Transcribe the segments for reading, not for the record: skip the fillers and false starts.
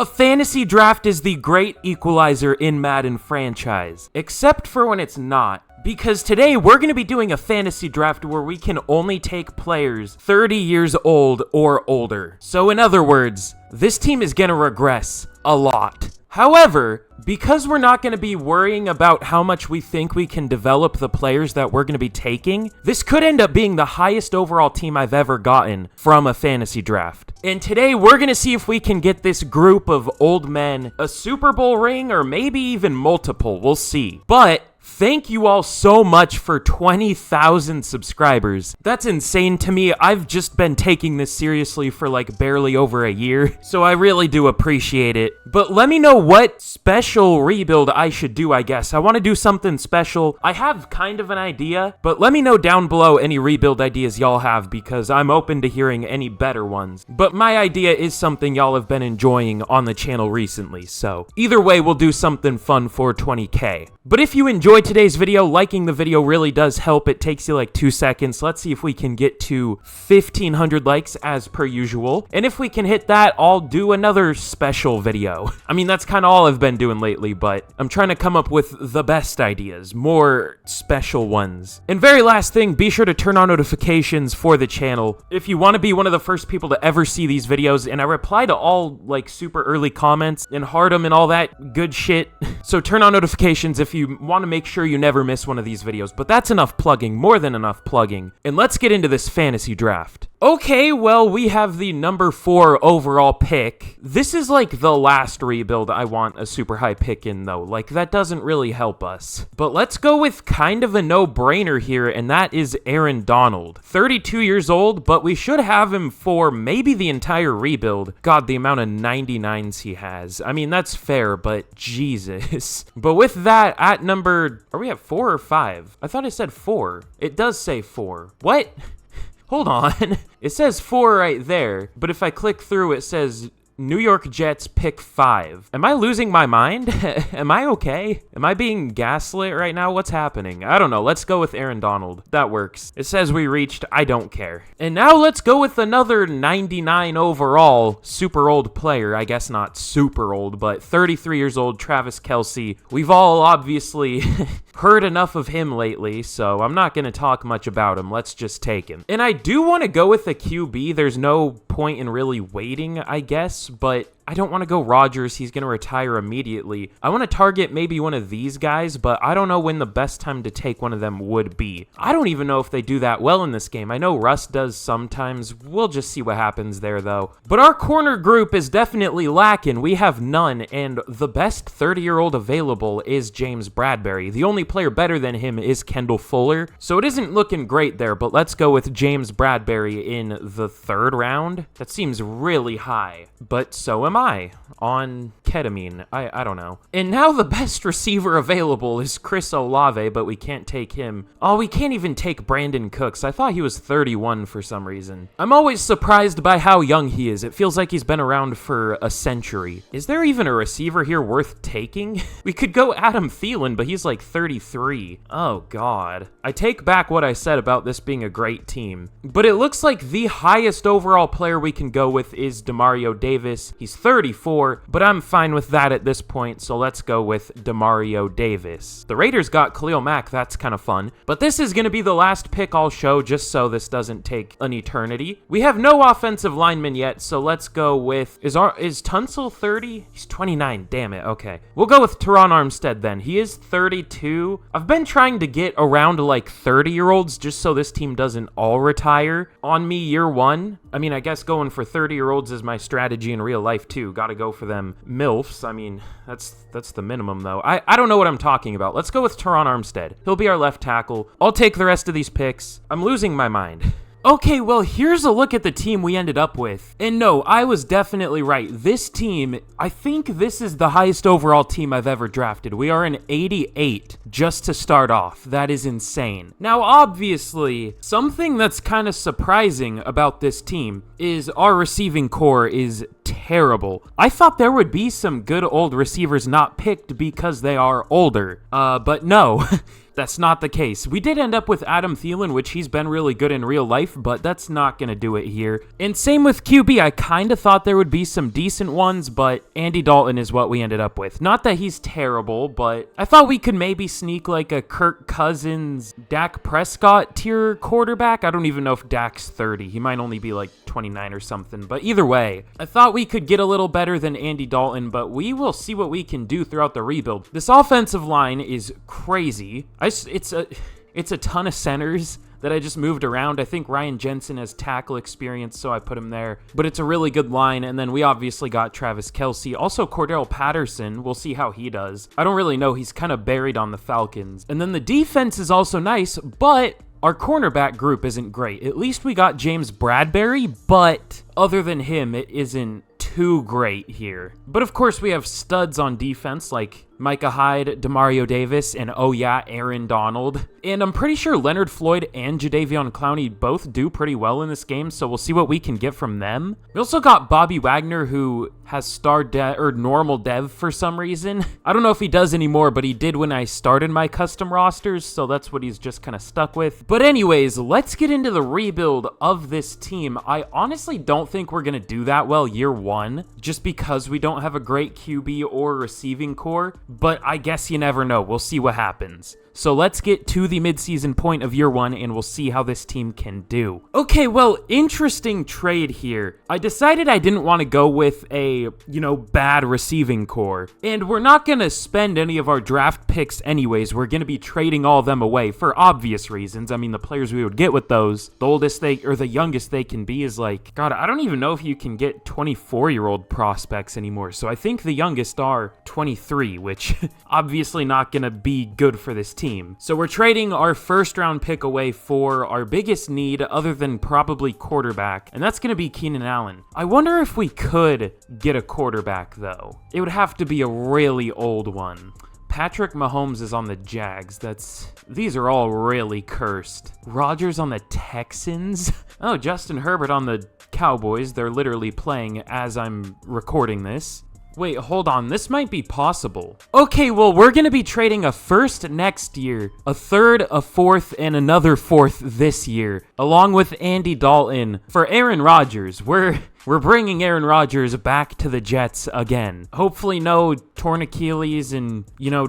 A fantasy draft is the great equalizer in Madden franchise, except for when it's not. Because today we're going to be doing a fantasy draft where we can only take players 30 years old or older. So in other words, this team is going to regress a lot. However, because we're not going to be worrying about how much we think we can develop the players that we're going to be taking, this could end up being the highest overall team I've ever gotten from a fantasy draft. And today we're going to see if we can get this group of old men a Super Bowl ring or maybe even multiple. We'll see. But thank you all so much for 20,000 subscribers. That's insane to me. I've just been taking this seriously for like barely over a year, so I really do appreciate it. But let me know what special rebuild I should do, I guess. I want to do something special. I have kind of an idea, but let me know down below any rebuild ideas y'all have because I'm open to hearing any better ones. But my idea is something y'all have been enjoying on the channel recently, so either way, we'll do something fun for 20K. But if you enjoyed today's video, liking the video really does help. It takes you like 2 seconds. Let's see if we can get to 1,500 likes as per usual. And if we can hit that, I'll do another special video. I mean, that's kind of all I've been doing lately, but I'm trying to come up with the best ideas, more special ones. And very last thing, be sure to turn on notifications for the channel if you want to be one of the first people to ever see these videos. And I reply to all like super early comments and heart them and all that good shit. So turn on notifications if you want to make sure you never miss one of these videos. But that's enough plugging, more than enough plugging. And let's get into this fantasy draft. Okay, well, we have the number 4 overall pick. This is like the last rebuild I want a super high pick in, though. Like, that doesn't really help us. But let's go with kind of a no-brainer here, and that is Aaron Donald. 32 years old, but we should have him for maybe the entire rebuild. God, the amount of 99s he has. I mean, that's fair, but Jesus. But with that, at number... Are we at 4 or 5? I thought I said 4. It does say 4. What? Hold on. It says 4 right there, but if I click through, it says New York Jets pick 5. Am I losing my mind? Am I okay? Am I being gaslit right now? What's happening? I don't know. Let's go with Aaron Donald. That works. It says we reached. I don't care. And now let's go with another 99 overall super old player. I guess not super old, but 33 years old, Travis Kelce. We've all obviously heard enough of him lately, so I'm not going to talk much about him. Let's just take him. And I do want to go with a QB. There's no point in really waiting, I guess, but I don't want to go Rodgers. He's going to retire immediately. I want to target maybe one of these guys, but I don't know when the best time to take one of them would be. I don't even know if they do that well in this game. I know Russ does sometimes. We'll just see what happens there, though. But our corner group is definitely lacking. We have none, and the best 30-year-old available is James Bradberry. The only player better than him is Kendall Fuller, so it isn't looking great there, but let's go with James Bradberry in the 3rd round. That seems really high, but so am I on ketamine. I don't know. And now the best receiver available is Chris Olave, but we can't take him. Oh, we can't even take Brandon Cooks. I thought he was 31 for some reason. I'm always surprised by how young he is. It feels like he's been around for a century. Is there even a receiver here worth taking? We could go Adam Thielen, but he's like 33. Oh, God. I take back what I said about this being a great team. But it looks like the highest overall player we can go with is Demario Davis. He's 34, but I'm fine with that at this point, so let's go with Demario Davis. The Raiders got Khalil Mack. That's kind of fun. But this is going to be the last pick I'll show, just so this doesn't take an eternity. We have no offensive linemen yet, so let's go with... Is Tunsil 30? He's 29. Damn it. Okay. We'll go with Teron Armstead then. He is 32. I've been trying to get around to like 30-year-olds just so this team doesn't all retire on me year 1. I mean, I guess going for 30-year-olds is my strategy in real life too. Gotta go for them MILFs. I mean, that's the minimum though. I don't know what I'm talking about. Let's go with Teron Armstead. He'll be our left tackle. I'll take the rest of these picks. I'm losing my mind. Okay, well, here's a look at the team we ended up with. And no, I was definitely right. This team, I think this is the highest overall team I've ever drafted. We are an 88 just to start off. That is insane. Now, obviously, something that's kind of surprising about this team is our receiving core is terrible. I thought there would be some good old receivers not picked because they are older. But no. That's not the case. We did end up with Adam Thielen, which he's been really good in real life, but that's not going to do it here. And same with QB. I kind of thought there would be some decent ones, but Andy Dalton is what we ended up with. Not that he's terrible, but I thought we could maybe sneak like a Kirk Cousins, Dak Prescott tier quarterback. I don't even know if Dak's 30. He might only be like 29 or something, but either way, I thought we could get a little better than Andy Dalton, but we will see what we can do throughout the rebuild. This offensive line is crazy. It's a ton of centers that I just moved around. I think Ryan Jensen has tackle experience, so I put him there. But it's a really good line, and then we obviously got Travis Kelce. Also, Cordell Patterson. We'll see how he does. I don't really know. He's kind of buried on the Falcons. And then the defense is also nice, but our cornerback group isn't great. At least we got James Bradberry, but other than him, it isn't too great here. But of course, we have studs on defense like Micah Hyde, Demario Davis, and oh yeah, Aaron Donald. And I'm pretty sure Leonard Floyd and Jadeveon Clowney both do pretty well in this game, so we'll see what we can get from them. We also got Bobby Wagner, who has star or normal dev for some reason. I don't know if he does anymore, but he did when I started my custom rosters, so that's what he's just kind of stuck with. But anyways, let's get into the rebuild of this team. I honestly don't think we're going to do that well year one, just because we don't have a great QB or receiving core. But I guess you never know. We'll see what happens. So let's get to the midseason point of year one, and we'll see how this team can do. Okay, well, interesting trade here. I decided I didn't want to go with a, bad receiving core. And we're not going to spend any of our draft picks anyways. We're going to be trading all of them away for obvious reasons. I mean, the players we would get with those, the youngest they can be is like, God, I don't even know if you can get 24-year-old prospects anymore. So I think the youngest are 23, which obviously not going to be good for this team. So we're trading our first round pick away for our biggest need other than probably quarterback, and that's going to be Keenan Allen. I wonder if we could get a quarterback though. It would have to be a really old one. Patrick Mahomes is on the Jags. These are all really cursed. Rodgers on the Texans. Oh, Justin Herbert on the Cowboys. They're literally playing as I'm recording this. Wait, hold on. This might be possible. Okay, well, we're going to be trading a first next year, a third, a fourth, and another fourth this year, along with Andy Dalton for Aaron Rodgers. We're bringing Aaron Rodgers back to the Jets again. Hopefully no torn Achilles and,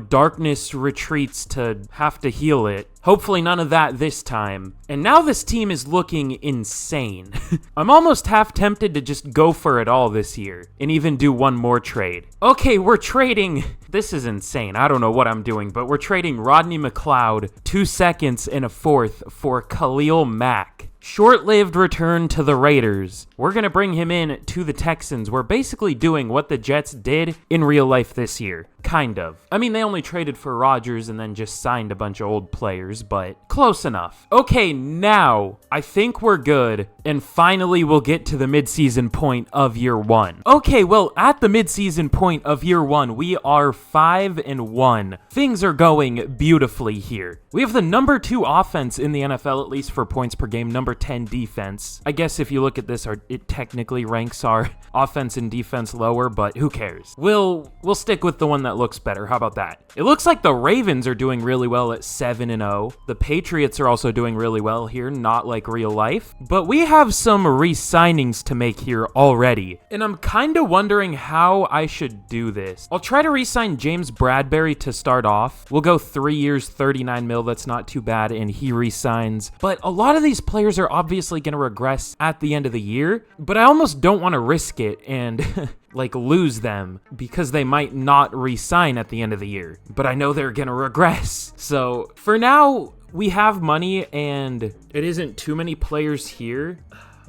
darkness retreats to have to heal it. Hopefully none of that this time. And now this team is looking insane. I'm almost half tempted to just go for it all this year and even do one more trade. Okay, we're trading. This is insane. I don't know what I'm doing, but we're trading Rodney McLeod, 2 seconds and a fourth for Khalil Mack. Short-lived return to the Raiders. We're going to bring him in to the Texans. We're basically doing what the Jets did in real life this year. Kind of. I mean, they only traded for Rodgers and then just signed a bunch of old players, but close enough. Okay, now I think we're good, and finally we'll get to the midseason point of year one. Okay, well, at the midseason point of year one, we are 5-1. Things are going beautifully here. We have the number 2 offense in the NFL, at least for points per game, number 10 defense. I guess if you look at this, it technically ranks our offense and defense lower, but who cares? We'll stick with the one that looks better. How about that? It looks like the Ravens are doing really well at 7-0. The Patriots are also doing really well here, not like real life. But we have some re-signings to make here already, and I'm kind of wondering how I should do this. I'll try to re-sign James Bradberry to start off. We'll go 3 years, 39 mil. That's not too bad, and he re-signs. But a lot of these players are obviously going to regress at the end of the year, but I almost don't want to risk it and lose them because they might not re-sign at the end of the year. But I know they're gonna regress. So for now, we have money and it isn't too many players here.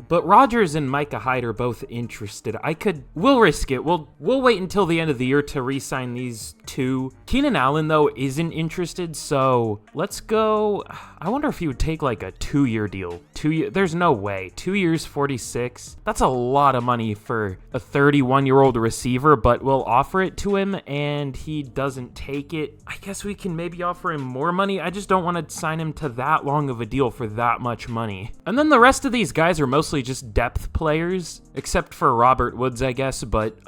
But Rodgers and Micah Hyde are both interested. We'll risk it. We'll wait until the end of the year to re-sign these 2. Keenan Allen, though, isn't interested, so let's go. I wonder if he would take like a 2-year deal. There's no way. 2 years, 46. That's a lot of money for a 31-year-old receiver, but we'll offer it to him, and he doesn't take it. I guess we can maybe offer him more money. I just don't want to sign him to that long of a deal for that much money. And then the rest of these guys are mostly mostly just depth players, except for Robert Woods, I guess, but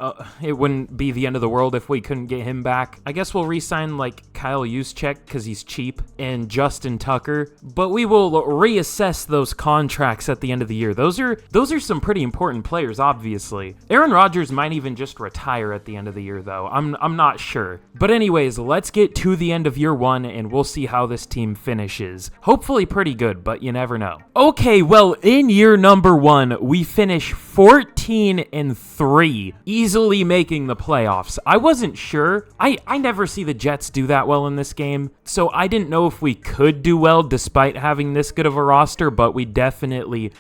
it wouldn't be the end of the world if we couldn't get him back. I guess we'll re-sign like Kyle Juszczyk because he's cheap, and Justin Tucker, but we will reassess those contracts at the end of the year. Those are some pretty important players, obviously. Aaron Rodgers might even just retire at the end of the year, though. I'm not sure. But anyways, let's get to the end of year one, and we'll see how this team finishes. Hopefully pretty good, but you never know. Okay, well, in year number one, we finish 14-3, easily making the playoffs. I wasn't sure. I never see the Jets do that well in this game, so I didn't know if we could do well despite having this good of a roster, but we definitely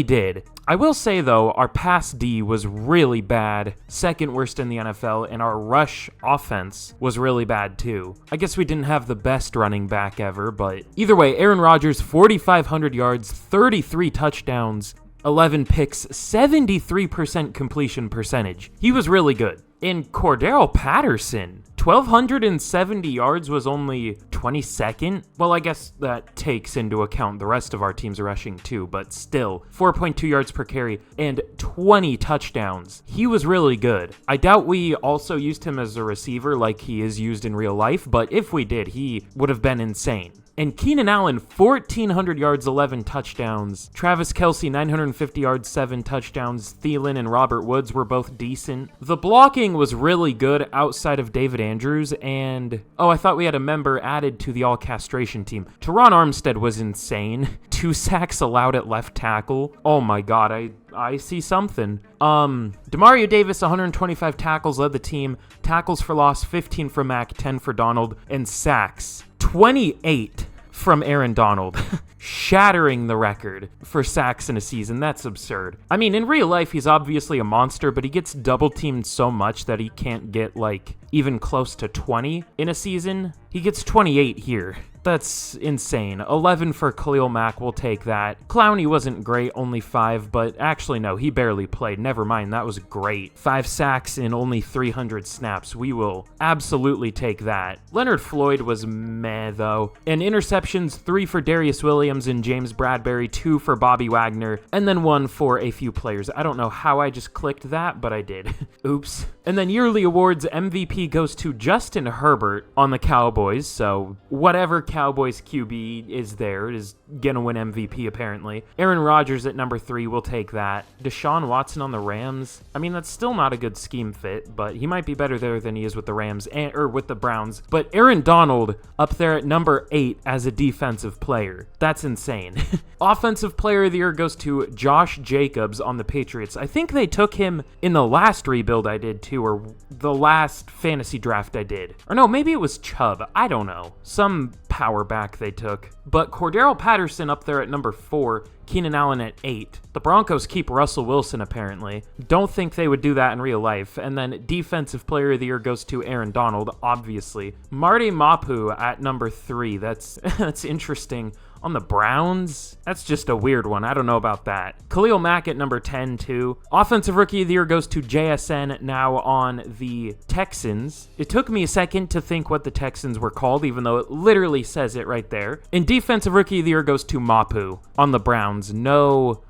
did. I will say, though, our pass D was really bad, second worst in the NFL, and our rush offense was really bad, too. I guess we didn't have the best running back ever, but either way, Aaron Rodgers, 4,500 yards, 33 touchdowns, 11 picks, 73% completion percentage. He was really good. And Cordarrelle Patterson, 1,270 yards was only 22nd. Well, I guess that takes into account the rest of our team's rushing too, but still, 4.2 yards per carry and 20 touchdowns. He was really good. I doubt we also used him as a receiver like he is used in real life, but if we did, he would have been insane. And Keenan Allen, 1,400 yards, 11 touchdowns. Travis Kelce, 950 yards, 7 touchdowns. Thielen and Robert Woods were both decent. The blocking was really good outside of David Andrews, and I thought we had a member added to the all-castration team. Teron Armstead was insane. 2 sacks allowed at left tackle. Oh my god, I see something. Demario Davis, 125 tackles, led the team. Tackles for loss, 15 for Mack, 10 for Donald, and sacks, 28 from Aaron Donald, shattering the record for sacks in a season. That's absurd. I mean, in real life, he's obviously a monster, but he gets double-teamed so much that he can't get, like, even close to 20 in a season. He gets 28 here. That's insane. 11 for Khalil Mack, we'll take that. Clowney wasn't great, only 5, but actually no, he barely played. Never mind, that was great. 5 sacks in only 300 snaps. We will absolutely take that. Leonard Floyd was meh, though. And interceptions, 3 for Darius Williams and James Bradbury, 2 for Bobby Wagner, and then 1 for a few players. I don't know how I just clicked that, but I did. Oops. And then yearly awards, MVP goes to Justin Herbert on the Cowboys, so whatever Cowboys QB is there is gonna win MVP apparently. Aaron Rodgers at number 3, we'll take that. Deshaun Watson on the Rams. I mean, that's still not a good scheme fit, but he might be better there than he is with the Rams or with the Browns. But Aaron Donald up there at number 8 as a defensive player. That's insane. Offensive player of the year goes to Josh Jacobs on the Patriots. I think they took him in the last rebuild I did too, or the last fantasy draft I did. Or no, maybe it was Chubb. I don't know. Some power back they took. But Cordarrelle Patterson up there at number 4, Keenan Allen at 8. The Broncos keep Russell Wilson, apparently. Don't think they would do that in real life. And then Defensive Player of the Year goes to Aaron Donald, obviously. Marty Mapu at number 3. That's interesting. On the Browns, that's just a weird one. I don't know about that. Khalil Mack at number 10, too. Offensive Rookie of the Year goes to JSN, now on the Texans. It took me a second to think what the Texans were called, even though it literally says it right there. And Defensive Rookie of the Year goes to Mapu on the Browns. No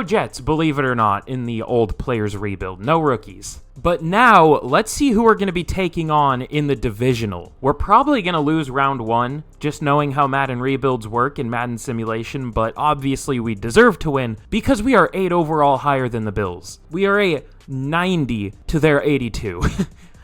Jets, believe it or not, in the old players rebuild. No rookies. But now, let's see who we're going to be taking on in the divisional. We're probably going to lose round 1, just knowing how Madden rebuilds work in Madden Simulation, but obviously we deserve to win because we are 8 overall higher than the Bills. We are a 90 to their 82.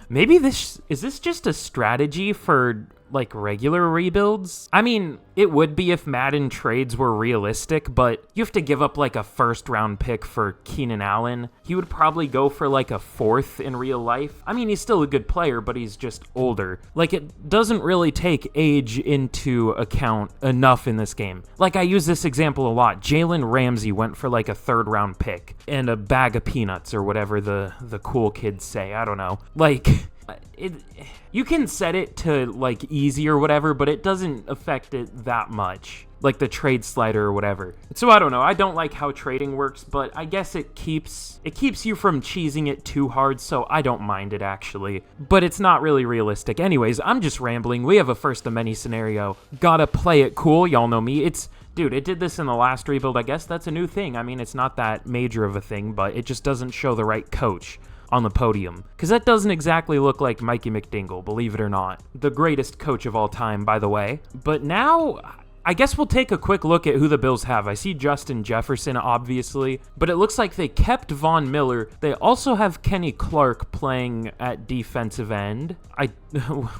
Maybe is this just a strategy for like regular rebuilds? I mean, it would be if Madden trades were realistic, but you have to give up like a first round pick for Keenan Allen. He would probably go for like a 4th in real life. I mean, he's still a good player, but he's just older. Like, it doesn't really take age into account enough in this game. Like, I use this example a lot. Jalen Ramsey went for like a 3rd round pick and a bag of peanuts or whatever the cool kids say. I don't know. Like, you can set it to like easy or whatever, but it doesn't affect it that much. Like the trade slider or whatever. So I don't know. I don't like how trading works, but I guess it keeps you from cheesing it too hard, so I don't mind it actually. But it's not really realistic. Anyways, I'm just rambling. We have a first of many scenario. Gotta play it cool. Y'all know me. Dude, it did this in the last rebuild. I guess that's a new thing. I mean, it's not that major of a thing, but it just doesn't show the right coach on the podium. Because that doesn't exactly look like Mikey McDingle, believe it or not. The greatest coach of all time, by the way. But now, I guess we'll take a quick look at who the Bills have. I see Justin Jefferson, obviously, but it looks like they kept Von Miller. They also have Kenny Clark playing at defensive end.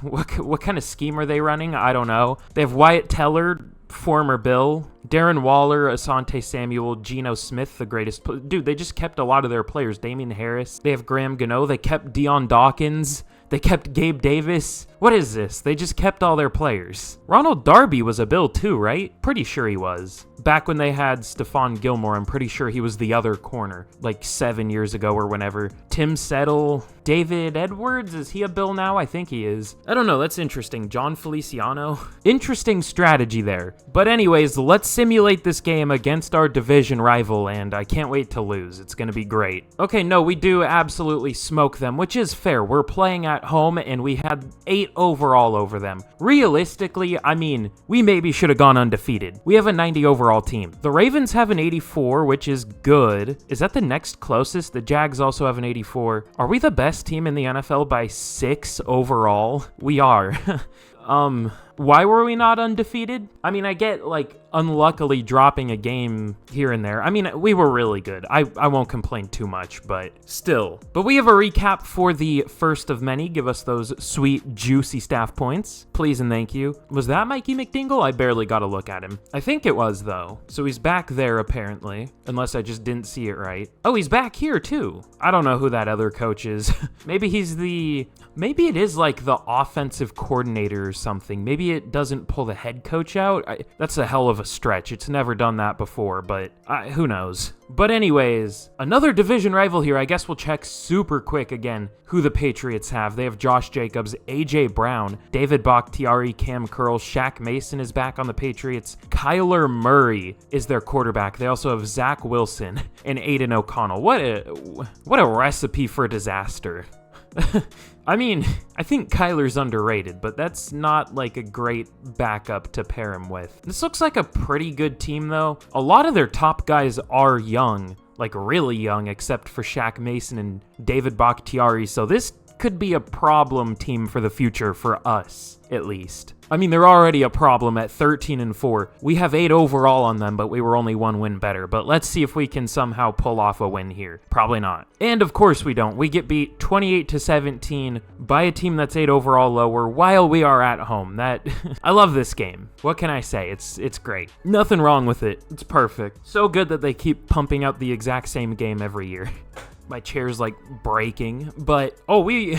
What kind of scheme are they running? I don't know. They have Wyatt Teller, former Bill, Darren Waller, Asante Samuel, Geno Smith, the greatest. Dude, they just kept a lot of their players. Damian Harris. They have Graham Gano. They kept Deion Dawkins. They kept Gabe Davis. What is this? They just kept all their players. Ronald Darby was a Bill too, right? Pretty sure he was. Back when they had Stephon Gilmore, I'm pretty sure he was the other corner, like 7 years ago or whenever. Tim Settle, David Edwards, is he a Bill now? I think he is. I don't know, that's interesting. John Feliciano. Interesting strategy there. But anyways, let's simulate this game against our division rival, and I can't wait to lose. It's gonna be great. Okay, no, we do absolutely smoke them, which is fair. We're playing at home, and we had 8 overall over them. Realistically, I mean, we maybe should have gone undefeated. We have a 90 overall team. The Ravens have an 84, which is good. Is that the next closest? The Jags also have an 84. Are we the best team in the NFL by 6 overall? We are. Why were we not undefeated? I mean, I get, like, unluckily dropping a game here and there. I mean, we were really good. I won't complain too much, but still. But we have a recap for the first of many. Give us those sweet, juicy staff points. Please and thank you. Was that Mikey McDingle? I barely got a look at him. I think it was, though. So he's back there, apparently. Unless I just didn't see it right. Oh, he's back here, too. I don't know who that other coach is. Maybe it is, like, the offensive coordinator or something. Maybe it doesn't pull the head coach out. That's a hell of a stretch. It's never done that before, but who knows? But anyways, another division rival here. I guess we'll check super quick again who the Patriots have. They have Josh Jacobs, A.J. Brown, David Bakhtiari, Cam Curl, Shaq Mason is back on the Patriots. Kyler Murray is their quarterback. They also have Zach Wilson and Aiden O'Connell. What a recipe for disaster. I mean, I think Kyler's underrated, but that's not like a great backup to pair him with. This looks like a pretty good team, though. A lot of their top guys are young, like really young, except for Shaq Mason and David Bakhtiari, so this could be a problem team for the future for us, at least. I mean, they're already a problem at 13-4. We have 8 overall on them, but we were only 1 win better. But let's see if we can somehow pull off a win here. Probably not. And of course we don't. We get beat 28-17 by a team that's 8 overall lower while we are at home. I love this game. What can I say? It's great. Nothing wrong with it. It's perfect. So good that they keep pumping out the exact same game every year. My chair's like breaking, but we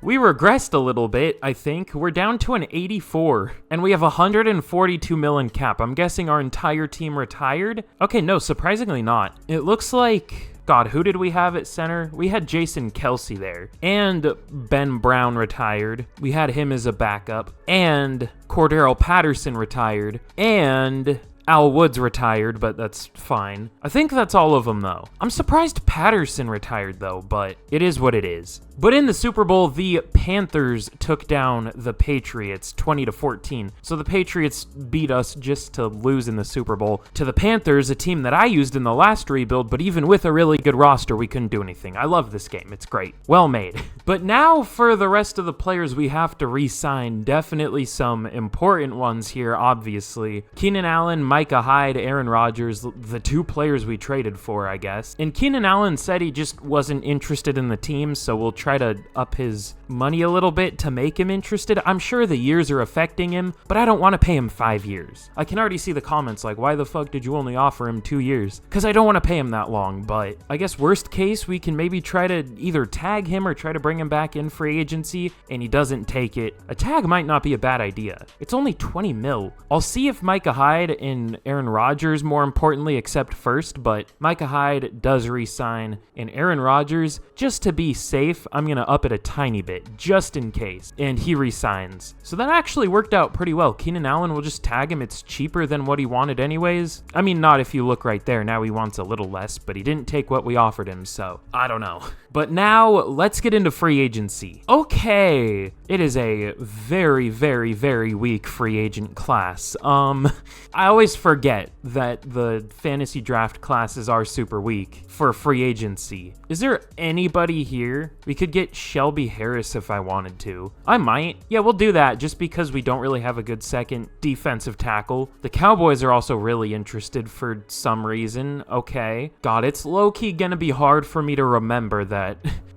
regressed a little bit, I think. We're down to an 84, and we have 142 million cap. I'm guessing our entire team retired? Okay, no, surprisingly not. It looks like... God, who did we have at center? We had Jason Kelsey there, and Ben Brown retired. We had him as a backup, and Cordero Patterson retired, and... Al Woods retired, but that's fine. I think that's all of them, though. I'm surprised Patterson retired, though, but it is what it is. But in the Super Bowl, the Panthers took down the Patriots 20-14. So the Patriots beat us just to lose in the Super Bowl to the Panthers, a team that I used in the last rebuild, but even with a really good roster, we couldn't do anything. I love this game. It's great. Well made. But now for the rest of the players we have to re-sign, definitely some important ones here, obviously. Keenan Allen, Micah Hyde, Aaron Rodgers, the 2 players we traded for, I guess. And Keenan Allen said he just wasn't interested in the team, so we'll try to up his money a little bit to make him interested. I'm sure the years are affecting him, but I don't want to pay him 5 years. I can already see the comments like, why the fuck did you only offer him 2 years? Because I don't want to pay him that long, but I guess worst case, we can maybe try to either tag him or try to bring him back in free agency, and he doesn't take it. A tag might not be a bad idea. It's only 20 mil. I'll see if Micah Hyde and and Aaron Rodgers more importantly, except first, but Micah Hyde does re-sign, and Aaron Rodgers, just to be safe, I'm going to up it a tiny bit, just in case, and he re-signs. So that actually worked out pretty well. Keenan Allen will just tag him. It's cheaper than what he wanted anyways. I mean, not if you look right there. Now he wants a little less, but he didn't take what we offered him, so I don't know. But now, let's get into free agency. Okay, it is a very, very, very weak free agent class. I always forget that the fantasy draft classes are super weak for free agency. Is there anybody here? We could get Shelby Harris if I wanted to. I might. Yeah, we'll do that just because we don't really have a good second defensive tackle. The Cowboys are also really interested for some reason. Okay. God, it's low-key gonna be hard for me to remember that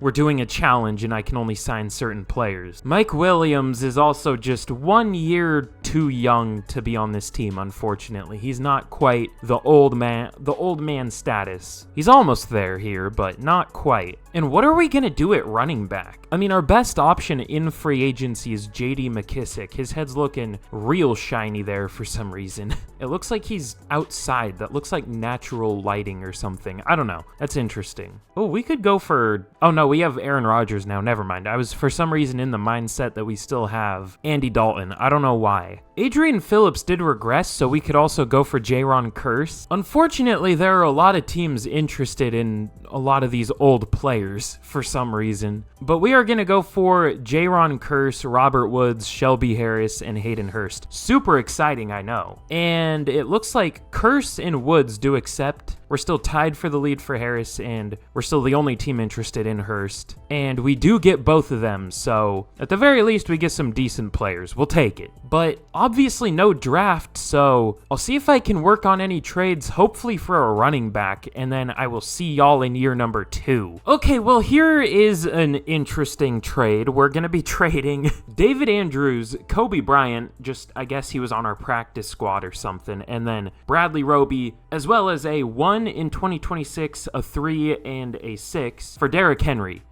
we're doing a challenge and I can only sign certain players. Mike Williams is also just 1 year too young to be on this team, unfortunately. He's not quite the old man status. He's almost there here, but not quite. And what are we going to do at running back? I mean, our best option in free agency is J.D. McKissick. His head's looking real shiny there for some reason. It looks like he's outside. That looks like natural lighting or something. I don't know. That's interesting. Oh, we could go for... Oh, no, we have Aaron Rodgers now. Never mind. I was, for some reason, in the mindset that we still have Andy Dalton. I don't know why. Adrian Phillips did regress, so we could also go for Jaron Kearse. Unfortunately, there are a lot of teams interested in a lot of these old players for some reason. But we are going to go for Jaron Kearse, Robert Woods, Shelby Harris, and Hayden Hurst. Super exciting, I know. And it looks like Kearse and Woods do accept. We're still tied for the lead for Harris, and we're still the only team interested in Hurst. And we do get both of them, so at the very least, we get some decent players. We'll take it. But obviously no draft, so I'll see if I can work on any trades, hopefully for a running back, and then I will see y'all in year number 2. Okay, well, here is an interesting trade. We're going to be trading David Andrews, Kobe Bryant, I guess he was on our practice squad or something, and then Bradley Roby, as well as a 1 in 2026, a 3, and a 6 for Derrick Henry.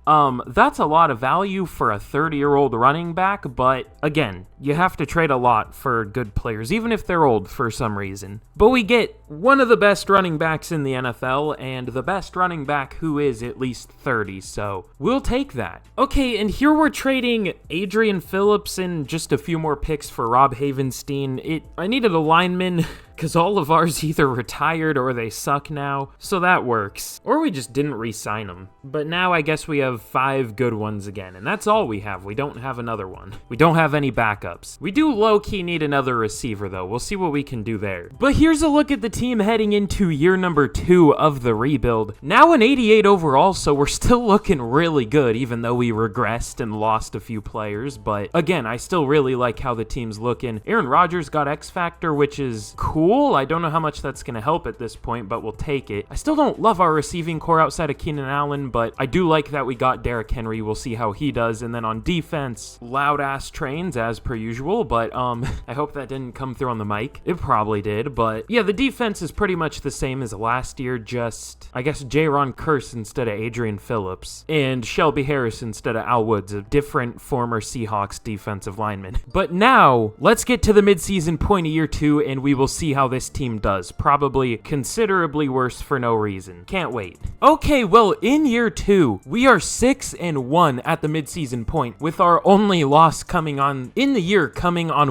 That's a lot of value for a 30-year-old running back, but again, you have to trade a lot for good players, even if they're old for some reason. But we get one of the best running backs in the NFL, and the best running back who is at least 30, so we'll take that. Okay, and here we're trading Adrian Phillips and just a few more picks for Rob Havenstein. I needed a lineman because all of ours either retired or they suck now, so that works. Or we just didn't re-sign them. But now I guess we have 5 good ones again, and that's all we have. We don't have another one. We don't have any backups. We do low-key need another receiver, though. We'll see what we can do there. But here's a look at the team heading into year number 2 of the rebuild. Now an 88 overall, so we're still looking really good, even though we regressed and lost a few players. But again, I still really like how the team's looking. Aaron Rodgers got X Factor, which is cool. I don't know how much that's going to help at this point, but we'll take it. I still don't love our receiving core outside of Keenan Allen, but I do like that we got Derrick Henry. We'll see how he does. And then on defense, loud-ass trains as per usual, but I hope that didn't come through on the mic. It probably did, but yeah, the defense is pretty much the same as last year, just, I guess, Jaron Kearse instead of Adrian Phillips, and Shelby Harris instead of Al Woods, a different former Seahawks defensive lineman. But now, let's get to the midseason point of year 2, and we will see how this team does. Probably considerably worse for no reason. Can't wait. Okay, well, in year 2, we are 6-1 at the midseason point, with our only loss coming on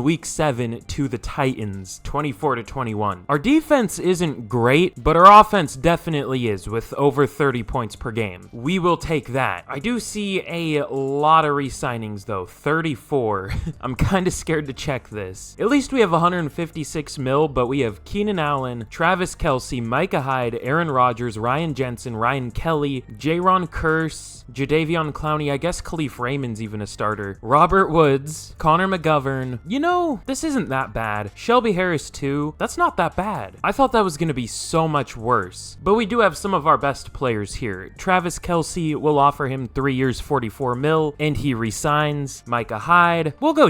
week 7 to the Titans, 24-21. Our defense isn't great, but our offense definitely is, with over 30 points per game. We will take that. I do see a lot of re-signings, though. 34. I'm kind of scared to check this. At least we have 156 mil, but we have Keenan Allen, Travis Kelce, Micah Hyde, Aaron Rodgers, Ryan Jensen, Ryan Kelly, Jaron Kearse, Jadeveon Clowney, I guess Khalif Raymond's even a starter, Robert Woods, Connor McGovern. You know, this isn't that bad. Shelby Harris too. That's not that bad. I thought that was going to be so much worse. But we do have some of our best players here. Travis Kelce, will offer him 3 years, 44 mil, and he resigns. Micah Hyde, we'll go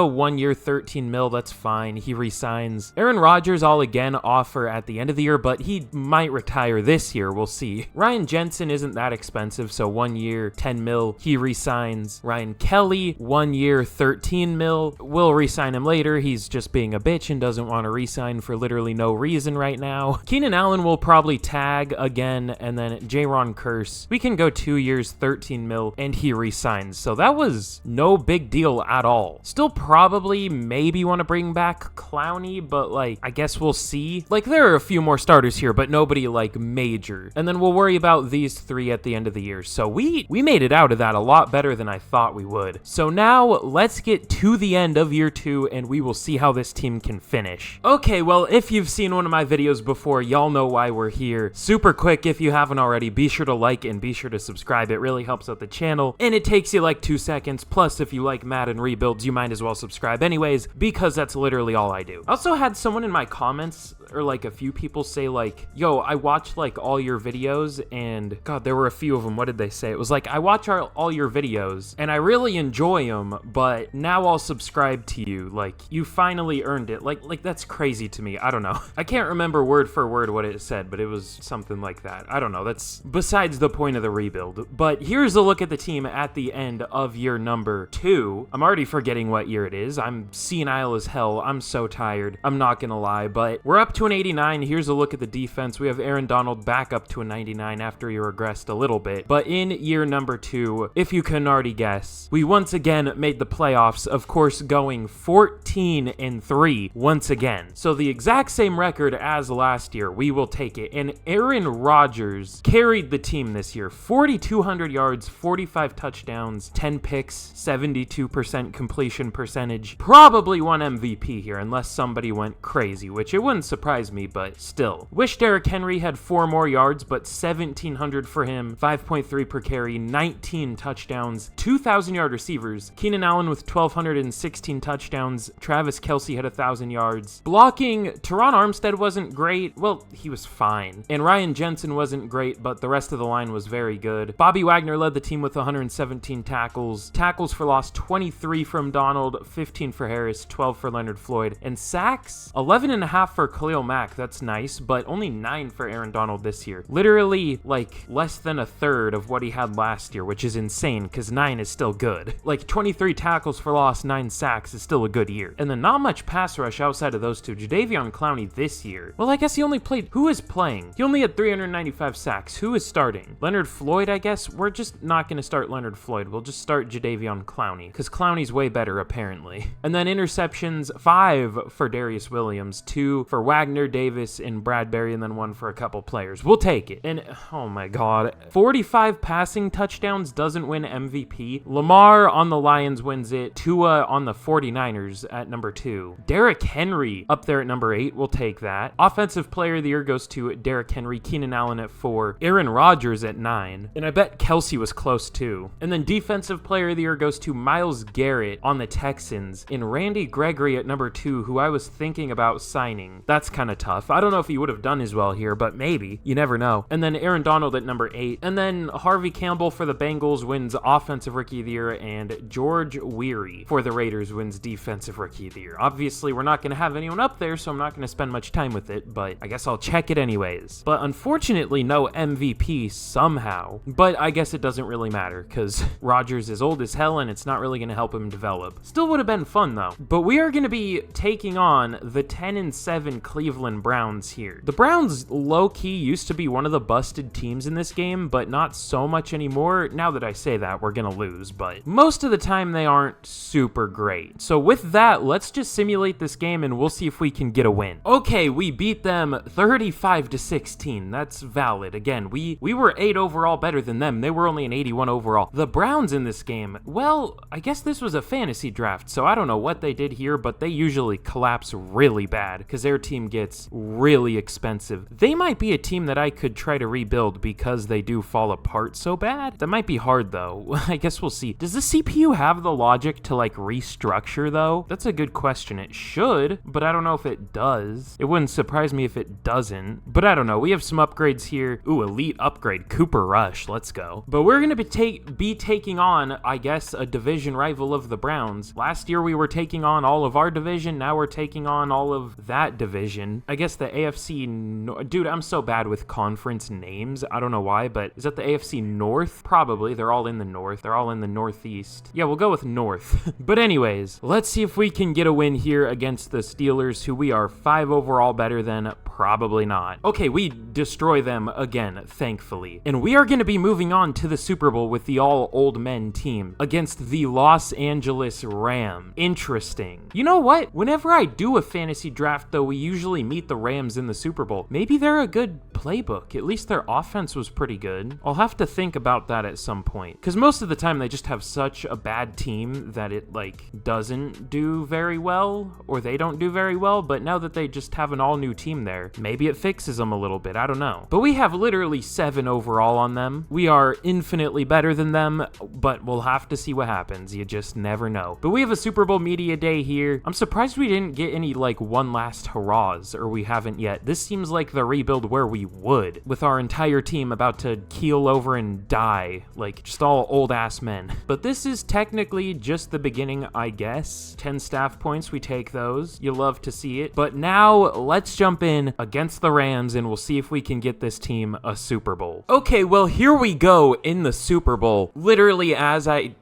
1 year, 13 mil. That's fine. He resigns. re-signs. Aaron Rodgers, I'll again offer at the end of the year, but he might retire this year. We'll see. Ryan Jensen isn't that expensive, so 1 year, 10 mil, he re-signs. Ryan Kelly, 1 year, 13 mil. We'll re-sign him later. He's just being a bitch and doesn't want to re-sign for literally no reason right now. Keenan Allen will probably tag again, and then Jaron Curse, we can go 2 years, 13 mil, and he re-signs. So that was no big deal at all. Still probably maybe want to bring back Clowney, but like, I guess we'll see. Like, there are a few more starters here, but nobody like major. And then we'll worry about these 3 at the end of the year. So we made it out of that a lot better than I thought we would. So now let's get to the end of year 2 and we will see how this team can finish. Okay, well, if you've seen one of my videos before, y'all know why we're here. Super quick, if you haven't already, be sure to like and be sure to subscribe. It really helps out the channel and it takes you like 2 seconds. Plus, if you like Madden rebuilds, you might as well subscribe anyways, because that's literally all I do. I also had someone in my comments, or like a few people, say like, yo, I watched like all your videos, and God, there were a few of them. What did they say? It was like, I watch all your videos and I really enjoy them, but now I'll subscribe to you. Like, you finally earned it. Like that's crazy to me. I don't know. I can't remember word for word what it said, but it was something like that. I don't know. That's besides the point of the rebuild. But here's a look at the team at the end of year number 2. I'm already forgetting what year it is. I'm senile as hell. I'm so tired. I'm not gonna lie, but we're up to an 89. Here's a look at the defense. We have Aaron Donald back up to a 99 after he regressed a little bit. But in year number 2, if you couldn't already guess, we once again made the playoffs, of course, going 14-3 once again. So the exact same record as last year. We will take it. And Aaron Rodgers carried the team this year. 4,200 yards, 45 touchdowns, 10 picks, 72% completion percentage. Probably won MVP here unless somebody went crazy, which it wouldn't surprise me, but still. Wish Derrick Henry had 4 more yards, but 1,700 for him, 5.3 per carry, 19 touchdowns, 2,000-yard receivers. Keenan Allen with 1,216 touchdowns. Travis Kelce had 1,000 yards. Blocking, Teron Armstead wasn't great. Well, he was fine. And Ryan Jensen wasn't great, but the rest of the line was very good. Bobby Wagner led the team with 117 tackles. Tackles for loss, 23 from Donald, 15 for Harris, 12 for Leonard Floyd. And sacks, 11.5 for Khalil Mack. That's nice, but only 9 for Aaron Donald this year. Literally, like, less than a third of what he had last year, which is insane, because 9 is still good. Like, 23 tackles for loss, 9 sacks is still a good year. And then not much pass rush outside of those two. Jadeveon Clowney this year, well, I guess he only played, who is playing? He only had 395 sacks. Who is starting? Leonard Floyd, I guess? We're just not going to start Leonard Floyd. We'll just start Jadeveon Clowney, because Clowney's way better, apparently. And then interceptions, 5 for Darius Williams, 2 for Wagner, Davis, and Bradbury, and then 1 for a couple players. We'll take it. And, oh my God, 45 passing touchdowns doesn't win MVP. Lamar on the Lions wins it. Tua on the 49ers at number 2. Derrick Henry up there at number 8. We'll take that. Offensive Player of the Year goes to Derrick Henry. Keenan Allen at 4. Aaron Rodgers at 9. And I bet Kelce was close too. And then Defensive Player of the Year goes to Myles Garrett on the Texans. And Randy Gregory at number 2, who I was thinking about signing. That's kind of tough. I don't know if he would have done as well here, but maybe. You never know. And then Aaron Donald at number 8. And then Harvey Campbell for the Bengals wins Offensive Rookie of the Year, and George Weary for the Raiders wins Defensive Rookie of the Year. Obviously, we're not going to have anyone up there, so I'm not going to spend much time with it, but I guess I'll check it anyways. But unfortunately, no MVP somehow. But I guess it doesn't really matter, because Rodgers is old as hell, and it's not really going to help him develop. Still would have been fun, though. But we are going to be taking on the 10-7 Cleveland Browns here. The Browns, low-key, used to be one of the busted teams in this game, but not so much anymore. Now that I say that, we're going to lose, but most of the time they aren't super great. So with that, let's just simulate this game and we'll see if we can get a win. Okay, we beat them 35-16. That's valid. Again, we were 8 overall better than them. They were only an 81 overall. The Browns in this game, well, I guess this was a fantasy draft, so I don't know what they did here, but they usually collapse really bad because their team gets really expensive. They might be a team that I could try to rebuild because they do fall apart so bad. That might be hard though. I guess we'll see. Does the CPU have the logic to like restructure though? That's a good question. It should, but I don't know if it does. It wouldn't surprise me if it doesn't, but I don't know. We have some upgrades here. Ooh, elite upgrade, Cooper Rush. Let's go. But we're going to be taking on, I guess, a division rival of the Browns. Last year we were taking on all of our division. Now we're taking on all of that division. I guess the AFC... Dude, I'm so bad with conference names. I don't know why, but is that the AFC North? Probably. They're all in the North. They're all in the Northeast. Yeah, we'll go with North. But anyways, let's see if we can get a win here against the Steelers, who we are 5 overall better than. Probably not. Okay, we destroy them again, thankfully. And we are going to be moving on to the Super Bowl with the all-old men team against the Los Angeles Rams. Interesting. You know what? Whenever I do a fantasy draft, though, we usually meet the Rams in the Super Bowl. Maybe they're a good playbook. At least their offense was pretty good. I'll have to think about that at some point. Because most of the time, they just have such a bad team that it, like, doesn't do very well, or they don't do very well. But now that they just have an all-new team there, maybe it fixes them a little bit. I don't know. But we have literally 7 overall on them. We are infinitely better than them, but we'll have to see what happens. You just never know. But we have a Super Bowl media day here. I'm surprised we didn't get any, like, one last hurrahs, or we haven't yet. This seems like the rebuild where we would, with our entire team about to keel over and die, like, just all old-ass men. But this is technically just the beginning, I guess. 10 staff points, we take those. You love to see it. But now, let's jump in against the Rams, and we'll see if we can get this team a Super Bowl. Okay, well, here we go in the Super Bowl. Literally, as I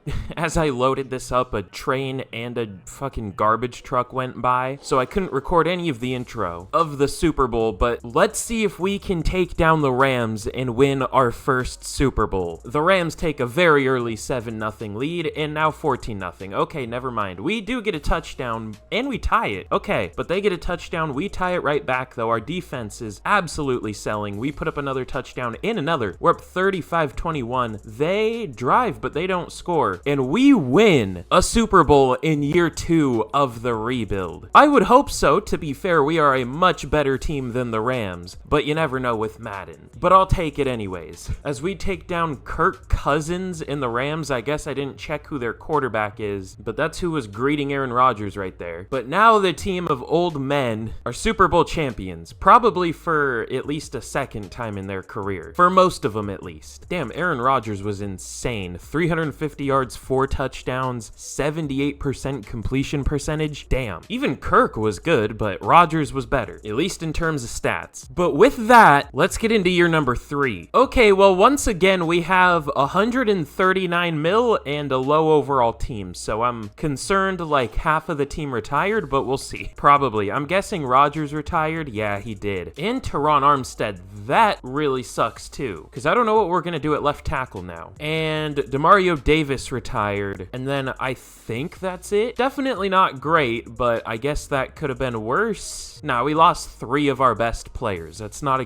loaded this up, a train and a fucking garbage truck went by, so I couldn't record any of the intro of the Super Bowl, but let's see if we can take down the Rams and win our first Super Bowl. The Rams take a very early 7-0 lead, and now 14-0. Okay, never mind. We do get a touchdown, and we tie it. Okay, but they get a touchdown. We tie it right back, though. Our defense is absolutely selling. We put up another touchdown and another. We're up 35-21. They drive, but they don't score, and we win a Super Bowl in year 2 of the rebuild. I would hope so. To be fair, we are a much better team than the Rams, but you never know with Madden. But I'll take it anyways. As we take down Kirk Cousins in the Rams, I guess I didn't check who their quarterback is, but that's who was greeting Aaron Rodgers right there. But now the team of old men are Super Bowl champions, probably for at least a second time in their career. For most of them, at least. Damn, Aaron Rodgers was insane. 350 yards, 4 touchdowns, 78% completion percentage. Damn. Even Kirk was good, but Rodgers was better, at least in terms of stats. But with that, let's get into year number 3. Okay, well, once again, we have 139 mil and a low overall team, so I'm concerned like half of the team retired, but we'll see. Probably. I'm guessing Rodgers retired. Yeah, he did. And Teron Armstead, that really sucks too, because I don't know what we're going to do at left tackle now. And Demario Davis retired, and then I think that's it. Definitely not great, but I guess that could have been worse. Nah, we lost 3 of our best players. That's not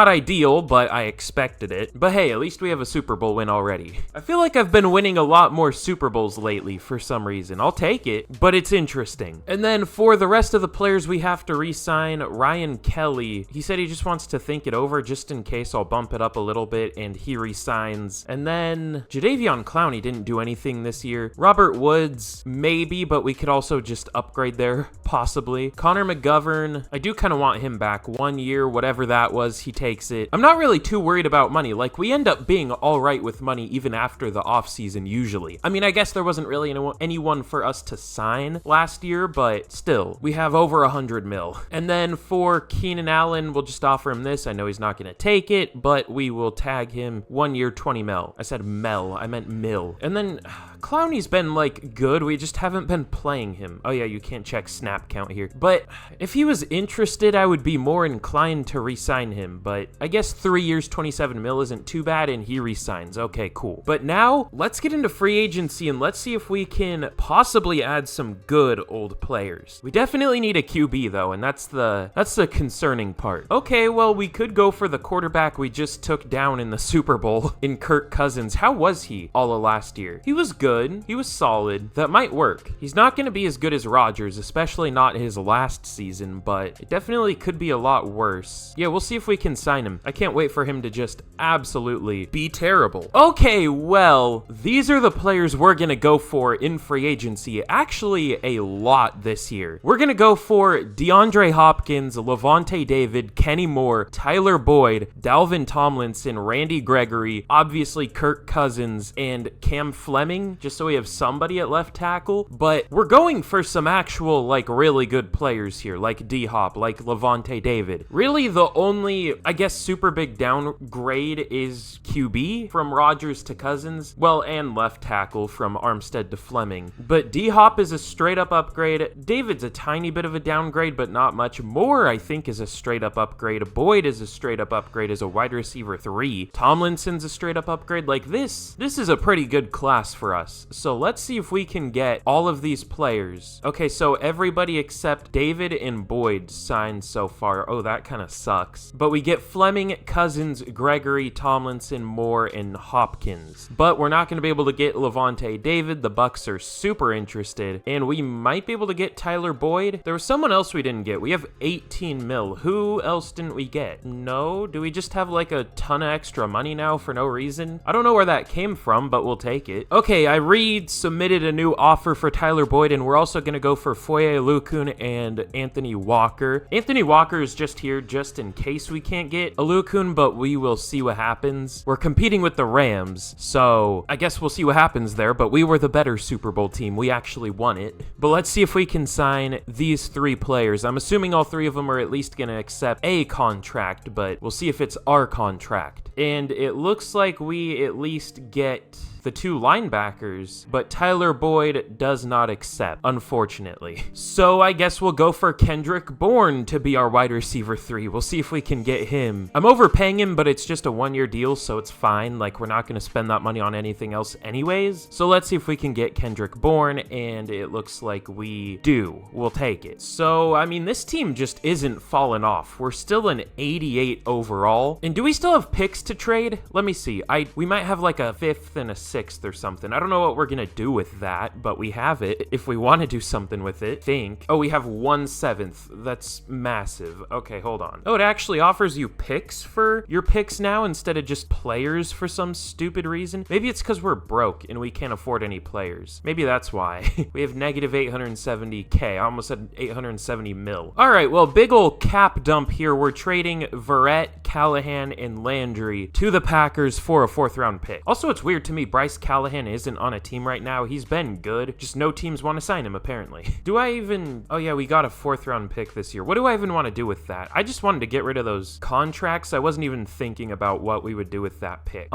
ideal, but I expected it. But hey, at least we have a Super Bowl win already. I feel like I've been winning a lot more Super Bowls lately for some reason. I'll take it, but it's interesting. And then for the rest of the players, we have to re-sign Ryan Kelly. He said he just wants to think it over just in case. I'll bump it up a little bit, and he re-signs. And then Jadeveon Clowney didn't do anything this year. Robert Woods, maybe, but we could also just upgrade there, possibly. Connor McGovern, I do kind of want him back. 1 year, whatever that was, he takes it. I'm not really too worried about money. Like, we end up being all right with money even after the offseason usually. I mean, I guess there wasn't really anyone for us to sign last year, but still, we have over 100 mil. And then for Keenan Allen, we'll just offer him this. I know he's not going to take it, but we will tag him 1 year, 20 mil. I said mel, I meant mil. And then Clowney's been, like, good. We just haven't been playing him. Oh yeah, you can't check snap count here. But if he was interested, I would be more inclined to re-sign him. But I guess 3 years, 27 mil isn't too bad, and he re-signs. Okay, cool. But now, let's get into free agency, and let's see if we can possibly add some good old players. We definitely need a QB, though, and that's the concerning part. Okay, well, we could go for the quarterback we just took down in the Super Bowl in Kirk Cousins. How was he all of last year? He was good. He was solid. That might work. He's not going to be as good as Rodgers, especially not his last season, but it definitely could be a lot worse. Yeah, we'll see if we can sign him. I can't wait for him to just absolutely be terrible. Okay, well, these are the players we're going to go for in free agency. Actually, a lot this year. We're going to go for DeAndre Hopkins, Levante David, Kenny Moore, Tyler Boyd, Dalvin Tomlinson, Randy Gregory, obviously Kirk Cousins, and Cam Fleming. just so we have somebody at left tackle. But we're going for some actual, like, really good players here, like D-Hop, like Lavonte David. Really, the only, I guess, super big downgrade is QB from Rodgers to Cousins. Well, and left tackle from Armstead to Fleming. But D-Hop is a straight-up upgrade. David's a tiny bit of a downgrade, but not much. Moore, I think, is a straight-up upgrade. Boyd is a straight-up upgrade as a wide receiver 3. Tomlinson's a straight-up upgrade. Like, this is a pretty good class for us. So let's see if we can get all of these players. Okay, so everybody except David and Boyd signed so far. Oh, that kind of sucks. But we get Fleming, Cousins, Gregory, Tomlinson, Moore, and Hopkins. But we're not going to be able to get Lavonte David. The Bucks are super interested. And we might be able to get Tyler Boyd. There was someone else we didn't get. We have 18 mil. Who else didn't we get? No? Do we just have like a ton of extra money now for no reason? I don't know where that came from, but we'll take it. Okay, I submitted a new offer for Tyler Boyd, and we're also going to go for Foye Oluokun and Anthony Walker. Anthony Walker is just here just in case we can't get Oluokun, but we will see what happens. We're competing with the Rams, so I guess we'll see what happens there, but we were the better Super Bowl team. We actually won it. But let's see if we can sign these 3 players. I'm assuming all 3 of them are at least going to accept a contract, but we'll see if it's our contract. And it looks like we at least get the 2 linebackers, but Tyler Boyd does not accept, unfortunately. So I guess we'll go for Kendrick Bourne to be our wide receiver 3. We'll see if we can get him. I'm overpaying him, but it's just a 1-year deal, so it's fine. Like, we're not going to spend that money on anything else anyways. So let's see if we can get Kendrick Bourne, and it looks like we do. We'll take it. So, I mean, this team just isn't falling off. We're still an 88 overall. And do we still have picks to trade? Let me see. We might have like a 5th and a 6th or something. I don't know what we're gonna do with that, but we have it if we want to do something with it. Oh, we have 1/7. That's massive. Okay, hold on. Oh, it actually offers you picks for your picks now instead of just players for some stupid reason. Maybe it's because we're broke and we can't afford any players. Maybe that's why. We have negative 870K. I almost said 870 mil. All right, well, big ol' cap dump here. We're trading Verrett, Callahan, and Landry to the Packers for a 4th round pick. Also, it's weird to me, Bryce Callahan isn't on a team right now. He's been good. Just no teams want to sign him, apparently. Do I even... Oh, yeah, we got a 4th round pick this year. What do I even want to do with that? I just wanted to get rid of those contracts. I wasn't even thinking about what we would do with that pick.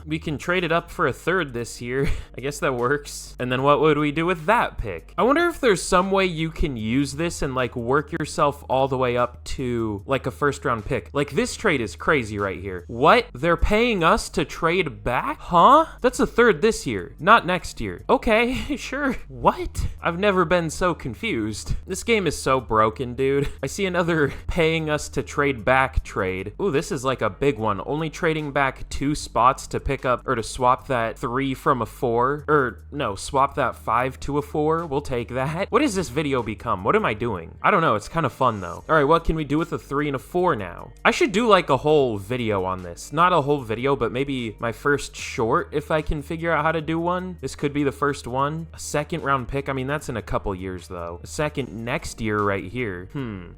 We can trade it up for a 3rd this year. I guess that works. And then what would we do with that pick? I wonder if there's some way you can use this and, like, work yourself all the way up to, like, a 1st round pick. Like, this trade is crazy right here. What? They're paying us to trade back? Huh? That's a 3rd this year, not next year. Okay, sure. What? I've never been so confused. This game is so broken, dude. I see another paying us to trade back trade. Ooh, this is like a big one. Only trading back 2 spots to pick up or to swap that 3 from a 4. Or no, swap that 5 to a 4. We'll take that. What does this video become? What am I doing? I don't know. It's kind of fun though. All right, what can we do with a 3 and a 4 now? I should do like a whole video on this. Not a whole video, but maybe my first short if I can figure out how to do one. This could be the first one. A 2nd round pick. I mean, that's in a couple years though. A 2nd next year right here.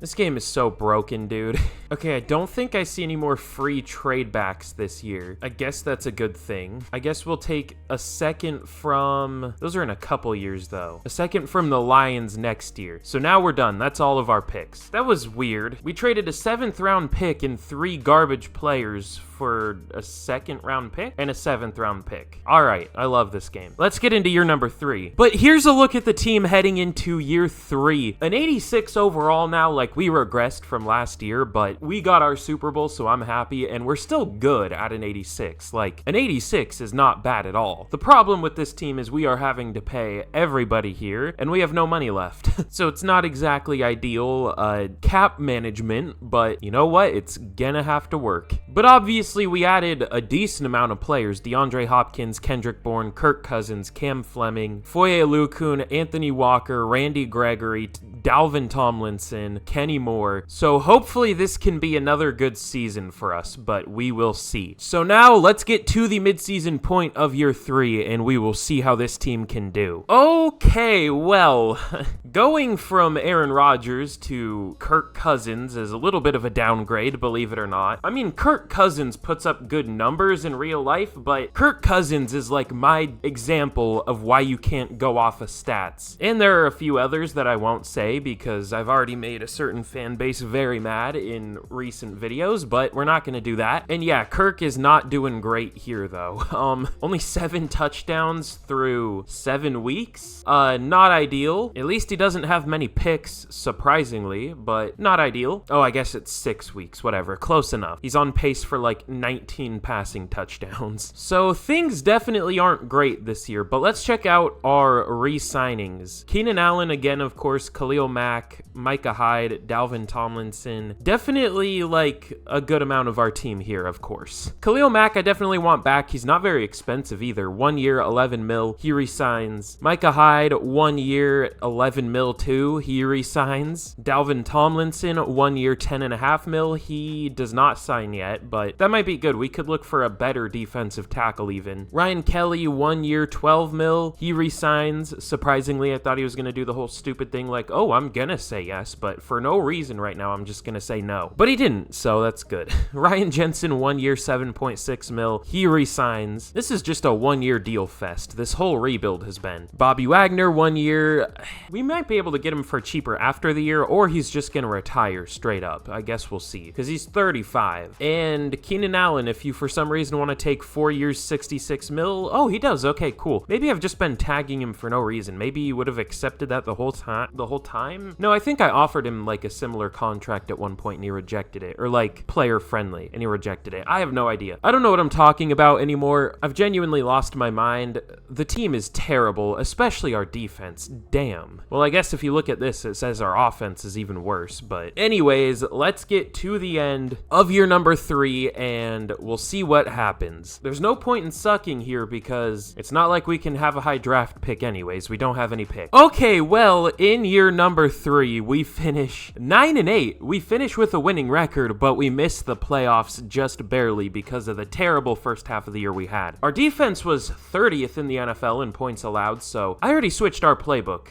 This game is so broken, dude. Okay, I don't think I see any more free trade backs this year. I guess that's a good thing. I guess we'll take a 2nd from... Those are in a couple years though. A 2nd from the Lions next year. So now we're done. That's all of our picks. That was weird. We traded a 7th round pick and 3 garbage players for a 2nd round pick and a 7th round pick. All right, I love this game. Let's get into year number 3. But here's a look at the team heading into year 3. An 86 overall now. Like, we regressed from last year, but we got our Super Bowl, so I'm happy, and we're still good at an 86. Like, an 86 is not bad at all. The problem with this team is we are having to pay everybody here, and we have no money left. So it's not exactly ideal cap management, but you know what? It's gonna have to work. But obviously, we added a decent amount of players. DeAndre Hopkins, Kendrick Bourne, Kirk Cousins, Cam Fleming, Foye Oluokun, Anthony Walker, Randy Gregory, Dalvin Tomlinson, Kenny Moore. So hopefully this can be another good season for us, but we will see. So now let's get to the midseason point of year 3, and we will see how this team can do. Okay, well, going from Aaron Rodgers to Kirk Cousins is a little bit of a downgrade, believe it or not. I mean, Kirk Cousins puts up good numbers in real life, but Kirk Cousins Hopkins is like my example of why you can't go off of stats. And there are a few others that I won't say because I've already made a certain fan base very mad in recent videos, but we're not going to do that. And yeah, Kirk is not doing great here though. Only 7 touchdowns through 7 weeks. Not ideal. At least he doesn't have many picks, surprisingly, but not ideal. Oh, I guess it's 6 weeks, whatever. Close enough. He's on pace for like 19 passing touchdowns. So things definitely aren't great this year, but let's check out our re-signings. Keenan Allen again, of course, Khalil Mack, Micah Hyde, Dalvin Tomlinson. Definitely like a good amount of our team here, of course. Khalil Mack I definitely want back. He's not very expensive either. 1 year, 11 mil. He resigns. Micah Hyde, 1 year, 11 mil too. He resigns. Dalvin Tomlinson, 1 year, 10.5 mil. He does not sign yet, but that might be good. We could look for a better defensive tackle even. Ryan Kelly, 1 year, 12 mil. He resigns. Surprisingly, I thought he was going to do the whole stupid thing like, oh, I'm going to say yes, but for no reason right now, I'm just going to say no. But he didn't, so that's good. Ryan Jensen, 1 year, 7.6 mil. He resigns. This is just a 1 year deal fest. This whole rebuild has been. Bobby Wagner, 1 year. We might be able to get him for cheaper after the year, or he's just going to retire straight up. I guess we'll see, because he's 35. And Keenan Allen, if you for some reason want to take 4 years, 66 mil. Oh, he does. Okay, cool. Maybe I've just been tagging him for no reason. Maybe he would have accepted that the whole time. No, I think I offered him like a similar contract at one point and he rejected it, or like player friendly and he rejected it. I have no idea. I don't know what I'm talking about anymore. I've genuinely lost my mind. The team is terrible, especially our defense. Damn. Well, I guess if you look at this, it says our offense is even worse. But anyways, let's get to the end of year number 3 and we'll see what happens. There's no point in sucking here because it's not like we can have a high draft pick anyways. We don't have any picks. Okay, well, in year number 3, we finish 9-8. We finish with a winning record, but we missed the playoffs just barely because of the terrible first half of the year we had. Our defense was 30th in the NFL in points allowed, so I already switched our playbook.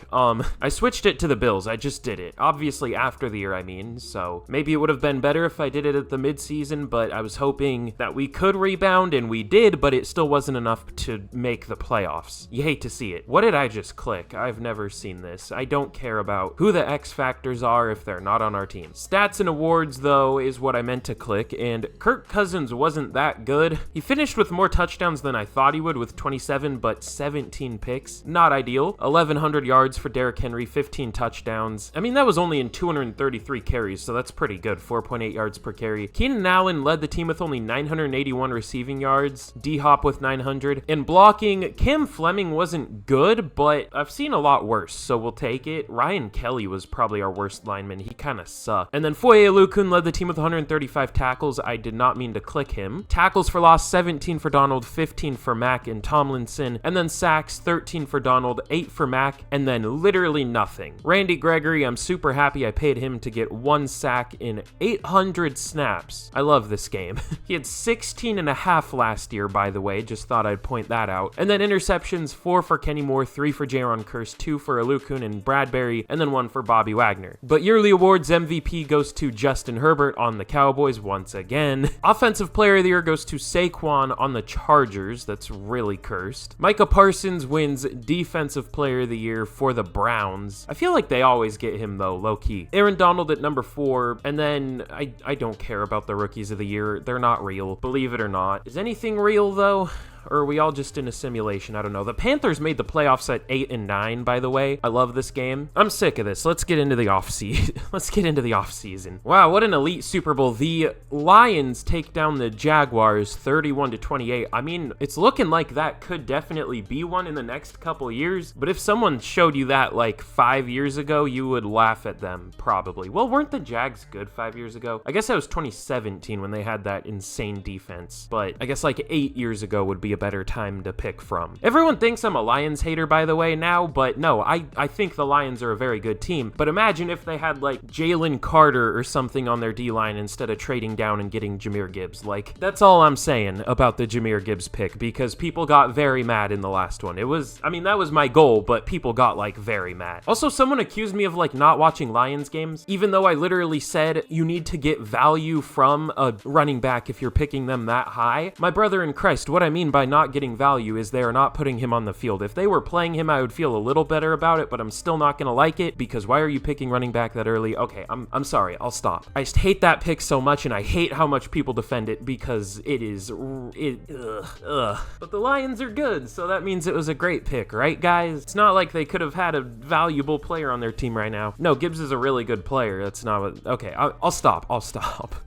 I switched it to the Bills. I just did it. Obviously after the year, I mean, so maybe it would have been better if I did it at the midseason, but I was hoping that we could rebound, and we did, but it still wasn't enough to make the playoffs. You hate to see it. What did I just click? I've never seen this. I don't care about who the X factors are if they're not on our team. Stats and awards, though, is what I meant to click, and Kirk Cousins wasn't that good. He finished with more touchdowns than I thought he would with 27, but 17 picks. Not ideal. 1,100 yards for Derrick Henry, 15 touchdowns. I mean, that was only in 233 carries, so that's pretty good. 4.8 yards per carry. Keenan Allen led the team with only 981 receiving yards. D-Hop with 900. In blocking, Cam Fleming wasn't good, but I've seen a lot worse, so we'll take it. Ryan Kelly was probably our worst lineman. He kind of sucked. And then Foye Olukun led the team with 135 tackles. I did not mean to click him. Tackles for loss, 17 for Donald, 15 for Mack and Tomlinson. And then sacks, 13 for Donald, 8 for Mack, and then literally nothing. Randy Gregory, I'm super happy I paid him to get 1 sack in 800 snaps. I love this game. He had 16.5 last year, by the way. Just thought I'd point that out. And then interceptions, 4 for Kenny Moore, 3 for Jaron Kearse, 2 for Olukun and Bradbury, and then 1 for Bobby Wagner. But yearly awards, MVP goes to Justin Herbert on the Cowboys once again. Offensive player of the year goes to Saquon on the Chargers. That's really cursed. Micah Parsons wins defensive player of the year for the Browns. I feel like they always get him though, low-key. Aaron Donald at number 4, and then I don't care about the rookies of the year. They're not real, believe it or not. Is anything real though? Or are we all just in a simulation? I don't know. The Panthers made the playoffs at 8 and 9, by the way. I love this game. I'm sick of this. Let's get into the offseason. Let's get into the offseason. Wow, what an elite Super Bowl. The Lions take down the Jaguars 31-28. I mean, it's looking like that could definitely be one in the next couple years. But if someone showed you that like 5 years ago, you would laugh at them, probably. Well, weren't the Jags good 5 years ago? I guess that was 2017 when they had that insane defense. But I guess like 8 years ago would be a better time to pick from. Everyone thinks I'm a Lions hater, by the way, now, but no, I think the Lions are a very good team. But imagine if they had like Jalen Carter or something on their D-line instead of trading down and getting Jahmyr Gibbs. Like, that's all I'm saying about the Jahmyr Gibbs pick, because people got very mad in the last one. It was, I mean, that was my goal, but people got like very mad. Also, someone accused me of like not watching Lions games, even though I literally said you need to get value from a running back if you're picking them that high. My brother in Christ, what I mean by by not getting value is they are not putting him on the field. If they were playing him, I would feel a little better about it, but I'm still not going to like it because why are you picking running back that early? Okay, I'm sorry. I'll stop. I just hate that pick so much, and I hate how much people defend it because it is... But the Lions are good, so that means it was a great pick, right, guys? It's not like they could have had a valuable player on their team right now. No, Gibbs is a really good player. That's not what... Okay, I'll stop.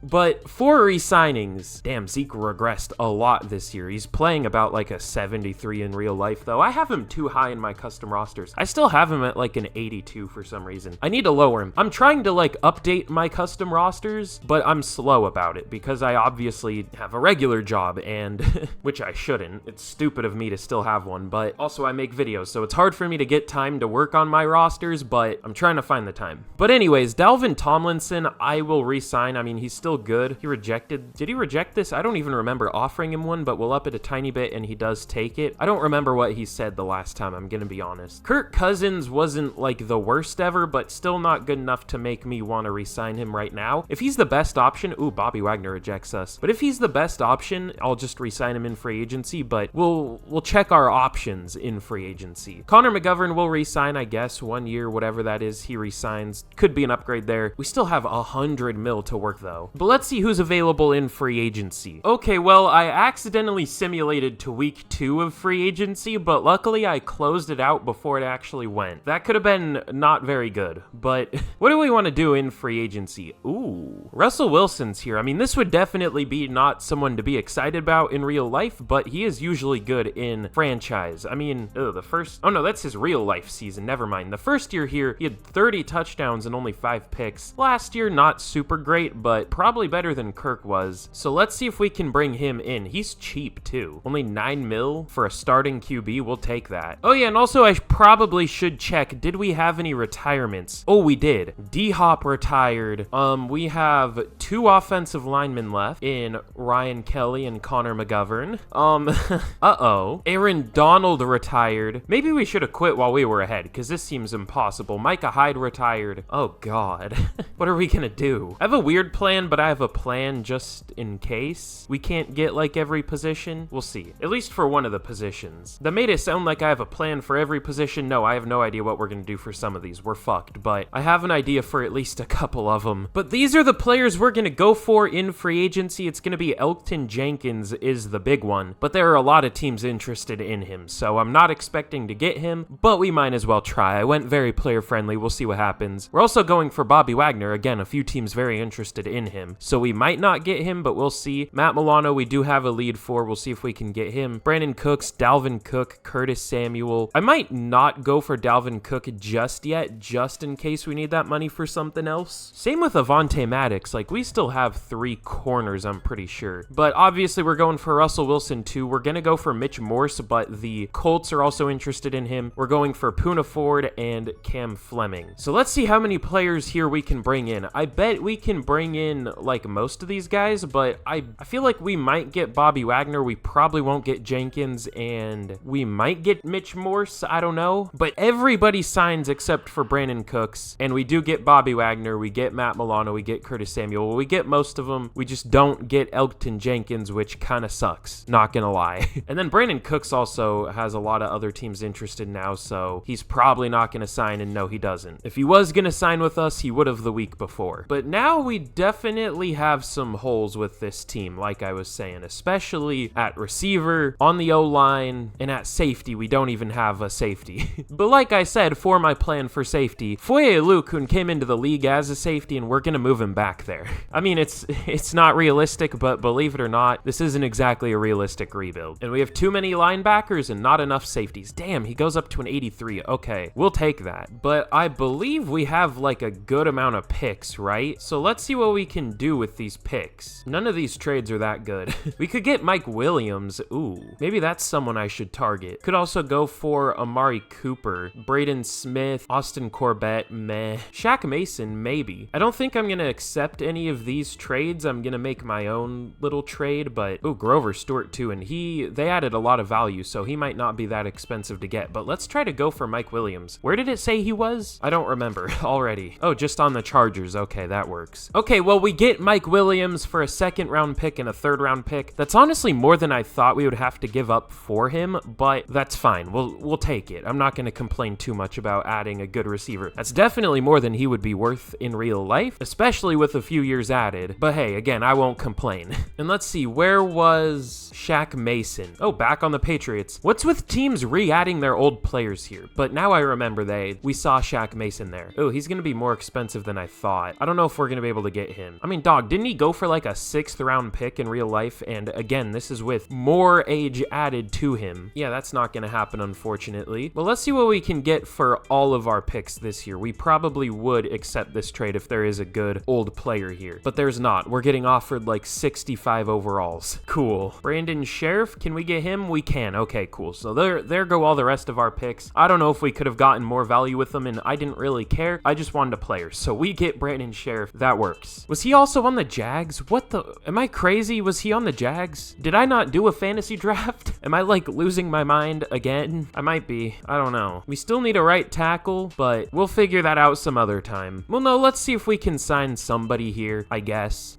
But for re-signings, damn, Zeke regressed a lot this year. He's playing about like a 73 in real life, though. I have him too high in my custom rosters. I still have him at like an 82 for some reason. I need to lower him. I'm trying to like update my custom rosters, but I'm slow about it because I obviously have a regular job and which I shouldn't. It's stupid of me to still have one, but also I make videos, so it's hard for me to get time to work on my rosters, but I'm trying to find the time. But anyways, Dalvin Tomlinson, I will re-sign. I mean, he's still good. He rejected... Did he reject this? I don't even remember offering him one, but we'll up it a tiny bit and he does take it. I don't remember what he said the last time, I'm gonna be honest. Kirk Cousins wasn't like the worst ever, but still not good enough to make me want to re-sign him right now. If he's the best option... Ooh, Bobby Wagner rejects us. But if he's the best option, I'll just re-sign him in free agency, but we'll check our options in free agency. Connor McGovern will re-sign, I guess, 1 year, whatever that is, he re-signs. Could be an upgrade there. We still have 100 mil to work though. But let's see who's available in free agency. Okay, well, I accidentally simulated to week 2 of free agency, but luckily I closed it out before it actually went. That could have been not very good, but what do we want to do in free agency? Ooh, Russell Wilson's here. I mean, this would definitely be not someone to be excited about in real life, but he is usually good in franchise. I mean, the first... Oh no, that's his real life season. Never mind. The first year here, he had 30 touchdowns and only 5 picks. Last year, not super great, but probably better than Kirk was. So let's see if we can bring him in. He's cheap too. Only 9 mil for a starting QB. We'll take that. Oh yeah, and also I probably should check, did we have any retirements? Oh, we did. D-Hop retired. We have 2 offensive linemen left in Ryan Kelly and Connor McGovern. Uh-oh. Aaron Donald retired. Maybe we should have quit while we were ahead, because this seems impossible. Micah Hyde retired. Oh, God. What are we gonna do? I have a weird plan, but I have a plan just in case we can't get, like, every position. We'll see. At least for one of the positions. That made it sound like I have a plan for every position. No, I have no idea what we're gonna do for some of these. We're fucked, but I have an idea for at least a couple of them. But these are the players we're gonna go for in free agency. It's gonna be Elgton Jenkins is the big one, but there are a lot of teams interested in him, so I'm not expecting to get him, but we might as well try. I went very player friendly. We'll see what happens. We're also going for Bobby Wagner. Again, a few teams very interested in him, so we might not get him, but we'll see. Matt Milano, we do have a lead for. We'll see if we can get him. Brandon Cooks, Dalvin Cook, Curtis Samuel. I might not go for Dalvin Cook just yet, just in case we need that money for something else. Same with Avonte Maddox. Like, we still have 3 corners, I'm pretty sure. But obviously, we're going for Russell Wilson too. We're gonna go for Mitch Morse, but the Colts are also interested in him. We're going for Poona Ford and Cam Fleming. So let's see how many players here we can bring in. I bet we can bring in like most of these guys, but I feel like we might get Bobby Wagner. We probably won't get Jenkins, and we might get Mitch Morse. I don't know. But everybody signs except for Brandon Cooks, and we do get Bobby Wagner. We get Matt Milano. We get Curtis Samuel. We get most of them. We just don't get Elgton Jenkins, which kind of sucks. Not gonna lie. And then Brandon Cooks also has a lot of other teams interested now, so he's probably not gonna sign, and no, he doesn't. If he was gonna sign with us, he would have the week before. But now we definitely have some holes with this team, like I was saying, especially at receiver, on the O-line, and at safety. We don't even have a safety. But like I said, for my plan for safety, Foye Oluokun came into the league as a safety, and we're gonna move him back there. I mean, it's not realistic, but believe it or not, this isn't exactly a realistic rebuild. And we have too many linebackers and not enough safeties. Damn, he goes up to an 83. Okay, we'll take that. But I believe we have like a good amount of picks, right? So let's see what we can do with these picks. None of these trades are that good. We could get Mike Williams. Ooh, maybe that's someone I should target. Could also go for Amari Cooper, Braden Smith, Austin Corbett, meh. Shaq Mason, maybe. I don't think I'm gonna accept any of these trades. I'm gonna make my own little trade, but ooh, Grover Stewart too, and they added a lot of value, so he might not be that expensive to get, but let's try to go for Mike Williams. Where did it say he was? I don't remember already. Oh, just on the Chargers. Okay, that works. Okay, well, we get Mike Williams for a 2nd round pick and a 3rd round pick. That's honestly more than I thought thought we would have to give up for him, but that's fine. We'll take it. I'm not going to complain too much about adding a good receiver. That's definitely more than he would be worth in real life, especially with a few years added. But hey, again, I won't complain. And let's see, where was Shaq Mason? Oh, back on the Patriots. What's with teams re-adding their old players here? But now I remember we saw Shaq Mason there. Oh, he's going to be more expensive than I thought. I don't know if we're going to be able to get him. I mean, dog, didn't he go for like a 6th round pick in real life? And again, this is with more age added to him. Yeah, that's not going to happen, unfortunately. Well, let's see what we can get for all of our picks this year. We probably would accept this trade if there is a good old player here, but there's not. We're getting offered like 65 overalls. Cool. Brandon Sheriff, can we get him? We can. Okay, cool. So there go all the rest of our picks. I don't know if we could have gotten more value with them, and I didn't really care. I just wanted a player. So we get Brandon Sheriff. That works. Was he also on the Jags? What the? Am I crazy? Was he on the Jags? Did I not do a fantasy draft? Am I like losing my mind again? I might be. I don't know. We still need a right tackle, but we'll figure that out some other time. Well, no, let's see if we can sign somebody here, I guess.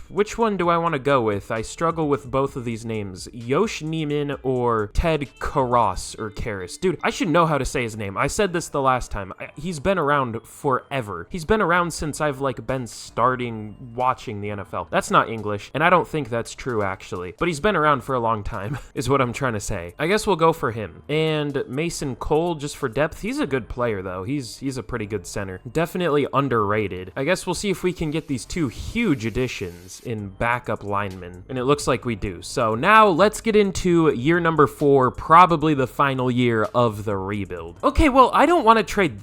Which one do I want to go with? I struggle with both of these names. Yosh Neiman or Ted Karras or Karras. Dude, I should know how to say his name. I said this the last time. He's been around forever. He's been around since I've like been starting watching the NFL. That's not English, and I don't think that's true actually, but he's been around for a long time is what I'm trying to say. I guess we'll go for him. And Mason Cole, just for depth. He's a good player though. He's a pretty good center. Definitely underrated. I guess we'll see if we can get these 2 huge additions in backup linemen, and it looks like we do. So now let's get into year number 4, probably the final year of the rebuild. Okay, well, I don't want to trade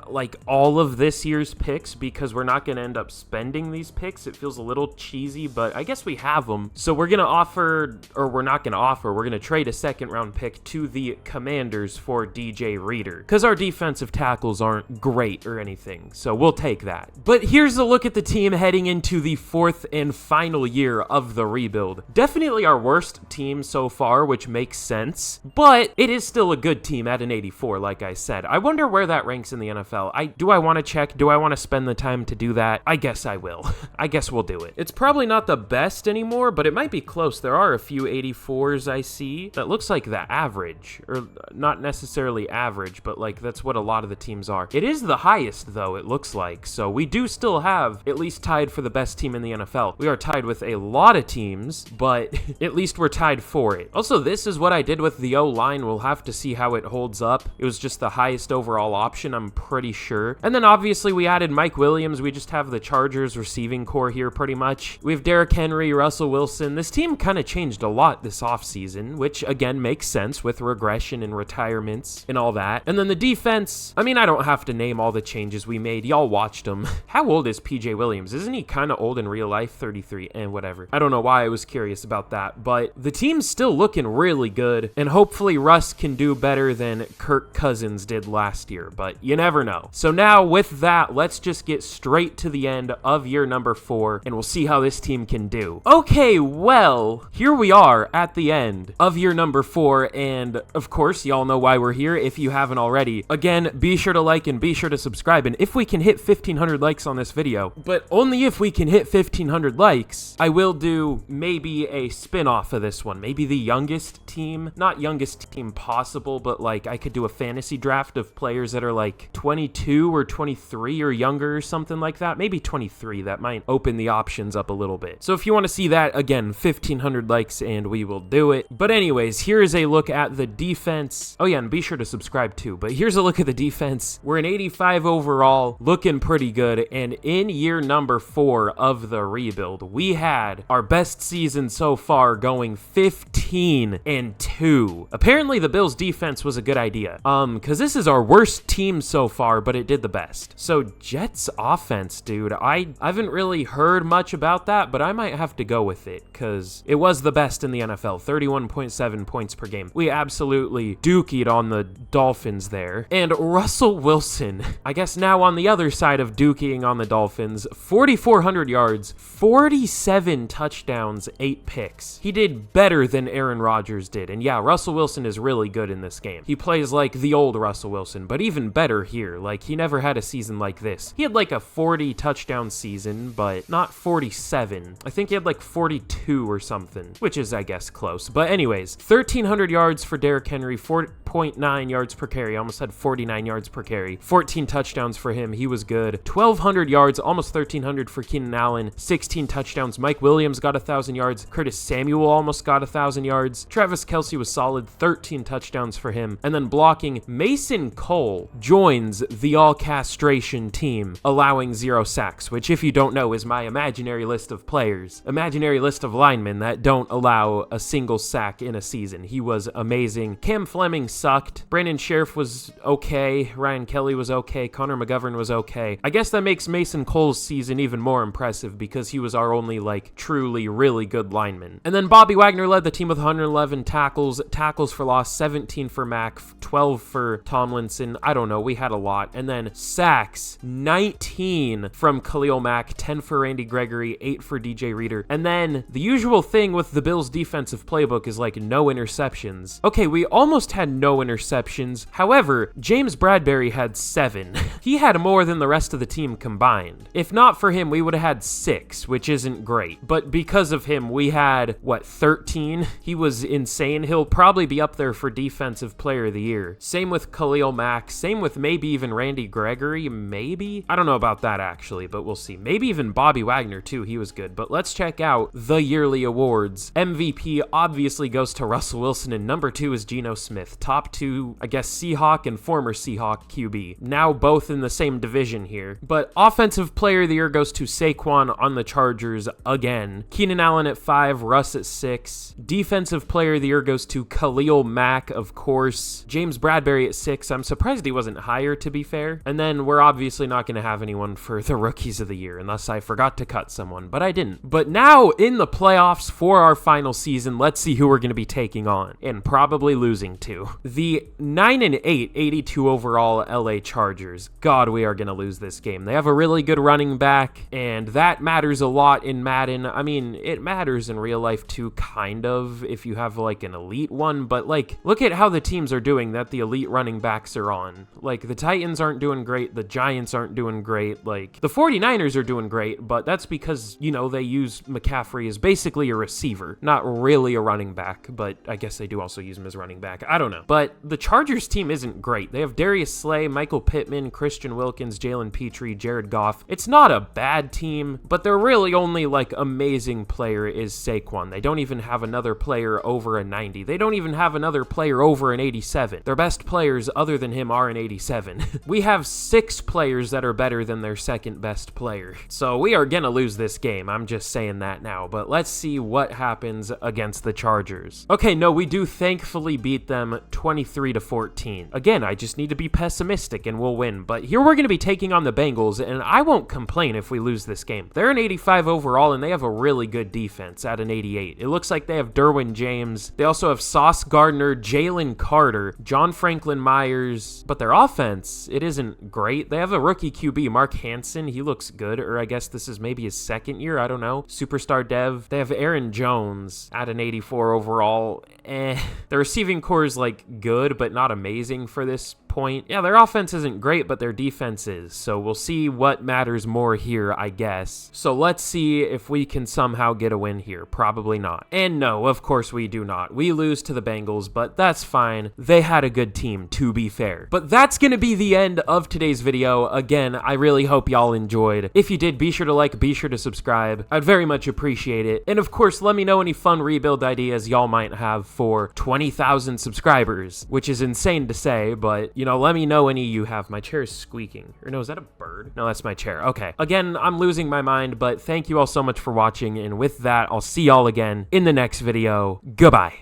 like all of this year's picks because we're not going to end up spending these picks. It feels a little cheesy, but I guess we have them. So we're going to offer, or we're not going to offer, we're going to trade a 2nd round pick to the Commanders for DJ Reader because our defensive tackles aren't great or anything. So we'll take that. But here's a look at the team heading into the 4th and final year of the rebuild. Definitely our worst team so far, which makes sense, but it is still a good team at an 84, like I said. I wonder where that ranks in the NFL. Do I want to check? Do I want to spend the time to do that? I guess I will. I guess we'll do it. It's probably not the best anymore, but it might be close. There are a few 84s I see. That looks like the average, or not necessarily average, but like that's what a lot of the teams are. It is the highest though, it looks like. So we do still have at least tied for the best team in the NFL. We are tied with a lot of teams, but at least we're tied for it. Also, this is what I did with the O-line. We'll have to see how it holds up. It was just the highest overall option, I'm pretty sure. And then obviously we added Mike Williams. We just have the Chargers receiving core here pretty much. We have Derrick Henry, Russell Wilson. This team kind of changed a lot this offseason, which again makes sense with regression and retirements and all that. And then the defense, I mean, I don't have to name all the changes we made. Y'all watched them. How old is PJ Williams? Isn't he kind of old in real life? 33 and whatever. I don't know why I was curious about that, but the team's still looking really good, and hopefully Russ can do better than Kirk Cousins did last year, but you never know. So now with that, let's just get straight to the end of year number 4, and we'll see how this team can do. Okay, well, here we are at the end of year number 4, and of course, y'all know why we're here if you haven't already. Again, be sure to like and be sure to subscribe, and if we can hit 1,500 likes on this video, but only if we can hit 1,500 likes, I will do maybe a spin-off of this one. Maybe the youngest team, not youngest team possible, but like I could do a fantasy draft of players that are like 22 or 23 or younger or something like that. Maybe 23. That might open the options up a little bit. So if you want to see that, again, 1,500 likes and we will do it. But anyways, here is a look at the defense. Oh yeah, and be sure to subscribe too. But here's a look at the defense. We're an 85 overall, looking pretty good. And in year number 4 of the rebuild, we had our best season so far, going 15-2. Apparently the Bills defense was a good idea. Because this is our worst team so far, but it did the best. So Jets offense, dude, I haven't really heard much about that, but I might have to go with it because it was the best in the NFL. 31.7 points per game. We absolutely dookied on the Dolphins there. And Russell Wilson, I guess now on the other side of dookying on the Dolphins, 4,400 yards, 47 touchdowns, 8 picks. He did better than Aaron Rodgers did. And yeah, Russell Wilson is really good in this game. He plays like the old Russell Wilson, but even better here. Like, he never had a season like this. He had like a 40 touchdown season, but not 47. I think he had like 42 or something, which is, I guess, guess close. But anyways, 1,300 yards for Derrick Henry, 4.9 yards per carry. I almost had 49 yards per carry. 14 touchdowns for him. He was good. 1,200 yards, almost 1,300 for Keenan Allen. 16 touchdowns. Mike Williams got 1,000 yards. Curtis Samuel almost got 1,000 yards. Travis Kelce was solid. 13 touchdowns for him. And then blocking, Mason Cole joins the all-castration team, allowing 0 sacks, which if you don't know is my imaginary list of players. Imaginary list of linemen that don't allow a single sack in a season. He was amazing. Cam Fleming sucked. Brandon Sheriff was okay. Ryan Kelly was okay. Connor McGovern was okay. I guess that makes Mason Cole's season even more impressive because he was our only, like, truly really good lineman. And then Bobby Wagner led the team with 111 tackles. Tackles for loss, 17 for Mack, 12 for Tomlinson. I don't know. We had a lot. And then sacks, 19 from Khalil Mack, 10 for Randy Gregory, 8 for DJ Reader. And then the usual thing with the Bills' defensive playbook is like no interceptions. Okay, we almost had no interceptions. However, James Bradbury had 7. He had more than the rest of the team combined. If not for him, we would have had 6, which isn't great. But because of him, we had, 13? He was insane. He'll probably be up there for Defensive Player of the Year. Same with Khalil Mack. Same with maybe even Randy Gregory, maybe? I don't know about that, actually, but we'll see. Maybe even Bobby Wagner, too. He was good. But let's check out the yearly awards. MVP obviously goes to Russell Wilson, and number 2 is Geno Smith. Top 2, I guess, Seahawk and former Seahawk QB. Now both in the same division here. But Offensive Player of the Year goes to Saquon on the Chargers again. Keenan Allen at 5, Russ at 6. Defensive Player of the Year goes to Khalil Mack, of course. James Bradbury at 6. I'm surprised he wasn't higher, to be fair. And then we're obviously not going to have anyone for the Rookies of the Year, unless I forgot to cut someone, but I didn't. But now in the playoffs for our final season, let's see who we're going to be taking on, and probably losing to. The 9-8, 82 overall LA Chargers. God, we are going to lose this game. They have a really good running back, and that matters a lot in Madden. I mean, it matters in real life too, kind of, if you have like an elite one, but like, look at how the teams are doing that the elite running backs are on. Like, the Titans aren't doing great, the Giants aren't doing great, like, the 49ers are doing great, but that's because, you know, they use McCaffrey as basically a receiver, not really a running back, but I guess they do also use him as running back. I don't know. But the Chargers team isn't great. They have Darius Slay, Michael Pittman, Christian Wilkins, Jalen Petrie, Jared Goff. It's not a bad team, but their really only, like, amazing player is Saquon. They don't even have another player over a 90. They don't even have another player over an 87. Their best players other than him are an 87. We have 6 players that are better than their second best player. So we are gonna lose this game. I'm just saying that now, but let's see what happens against the Chargers. Okay, no, we do thankfully beat them 23-14. Again, I just need to be pessimistic and we'll win, but here we're gonna be taking on the Bengals, and I won't complain if we lose this game. They're an 85 overall, and they have a really good defense at an 88. It looks like they have Derwin James. They also have Sauce Gardner, Jalen Carter, John Franklin Myers, but their offense, it isn't great. They have a rookie QB, Mark Hansen. He looks good, or I guess this is maybe his second year. I don't know. Superstar dev. They have Aaron Jones at an 84 overall. The receiving core is like good, but not amazing for this point. Yeah, their offense isn't great, but their defense is. So we'll see what matters more here, I guess. So let's see if we can somehow get a win here. Probably not. And no, of course we do not. We lose to the Bengals, but that's fine. They had a good team, to be fair. But that's going to be the end of today's video. Again, I really hope y'all enjoyed. If you did, be sure to like, be sure to subscribe. I'd very much appreciate it. And of course, let me know any fun rebuild ideas y'all might have for 20,000 subscribers, which is insane to say, but you know, let me know any you have. My chair is squeaking. Or no, is that a bird? No, that's my chair. Okay. Again, I'm losing my mind, but thank you all so much for watching, and with that, I'll see y'all again in the next video. Goodbye.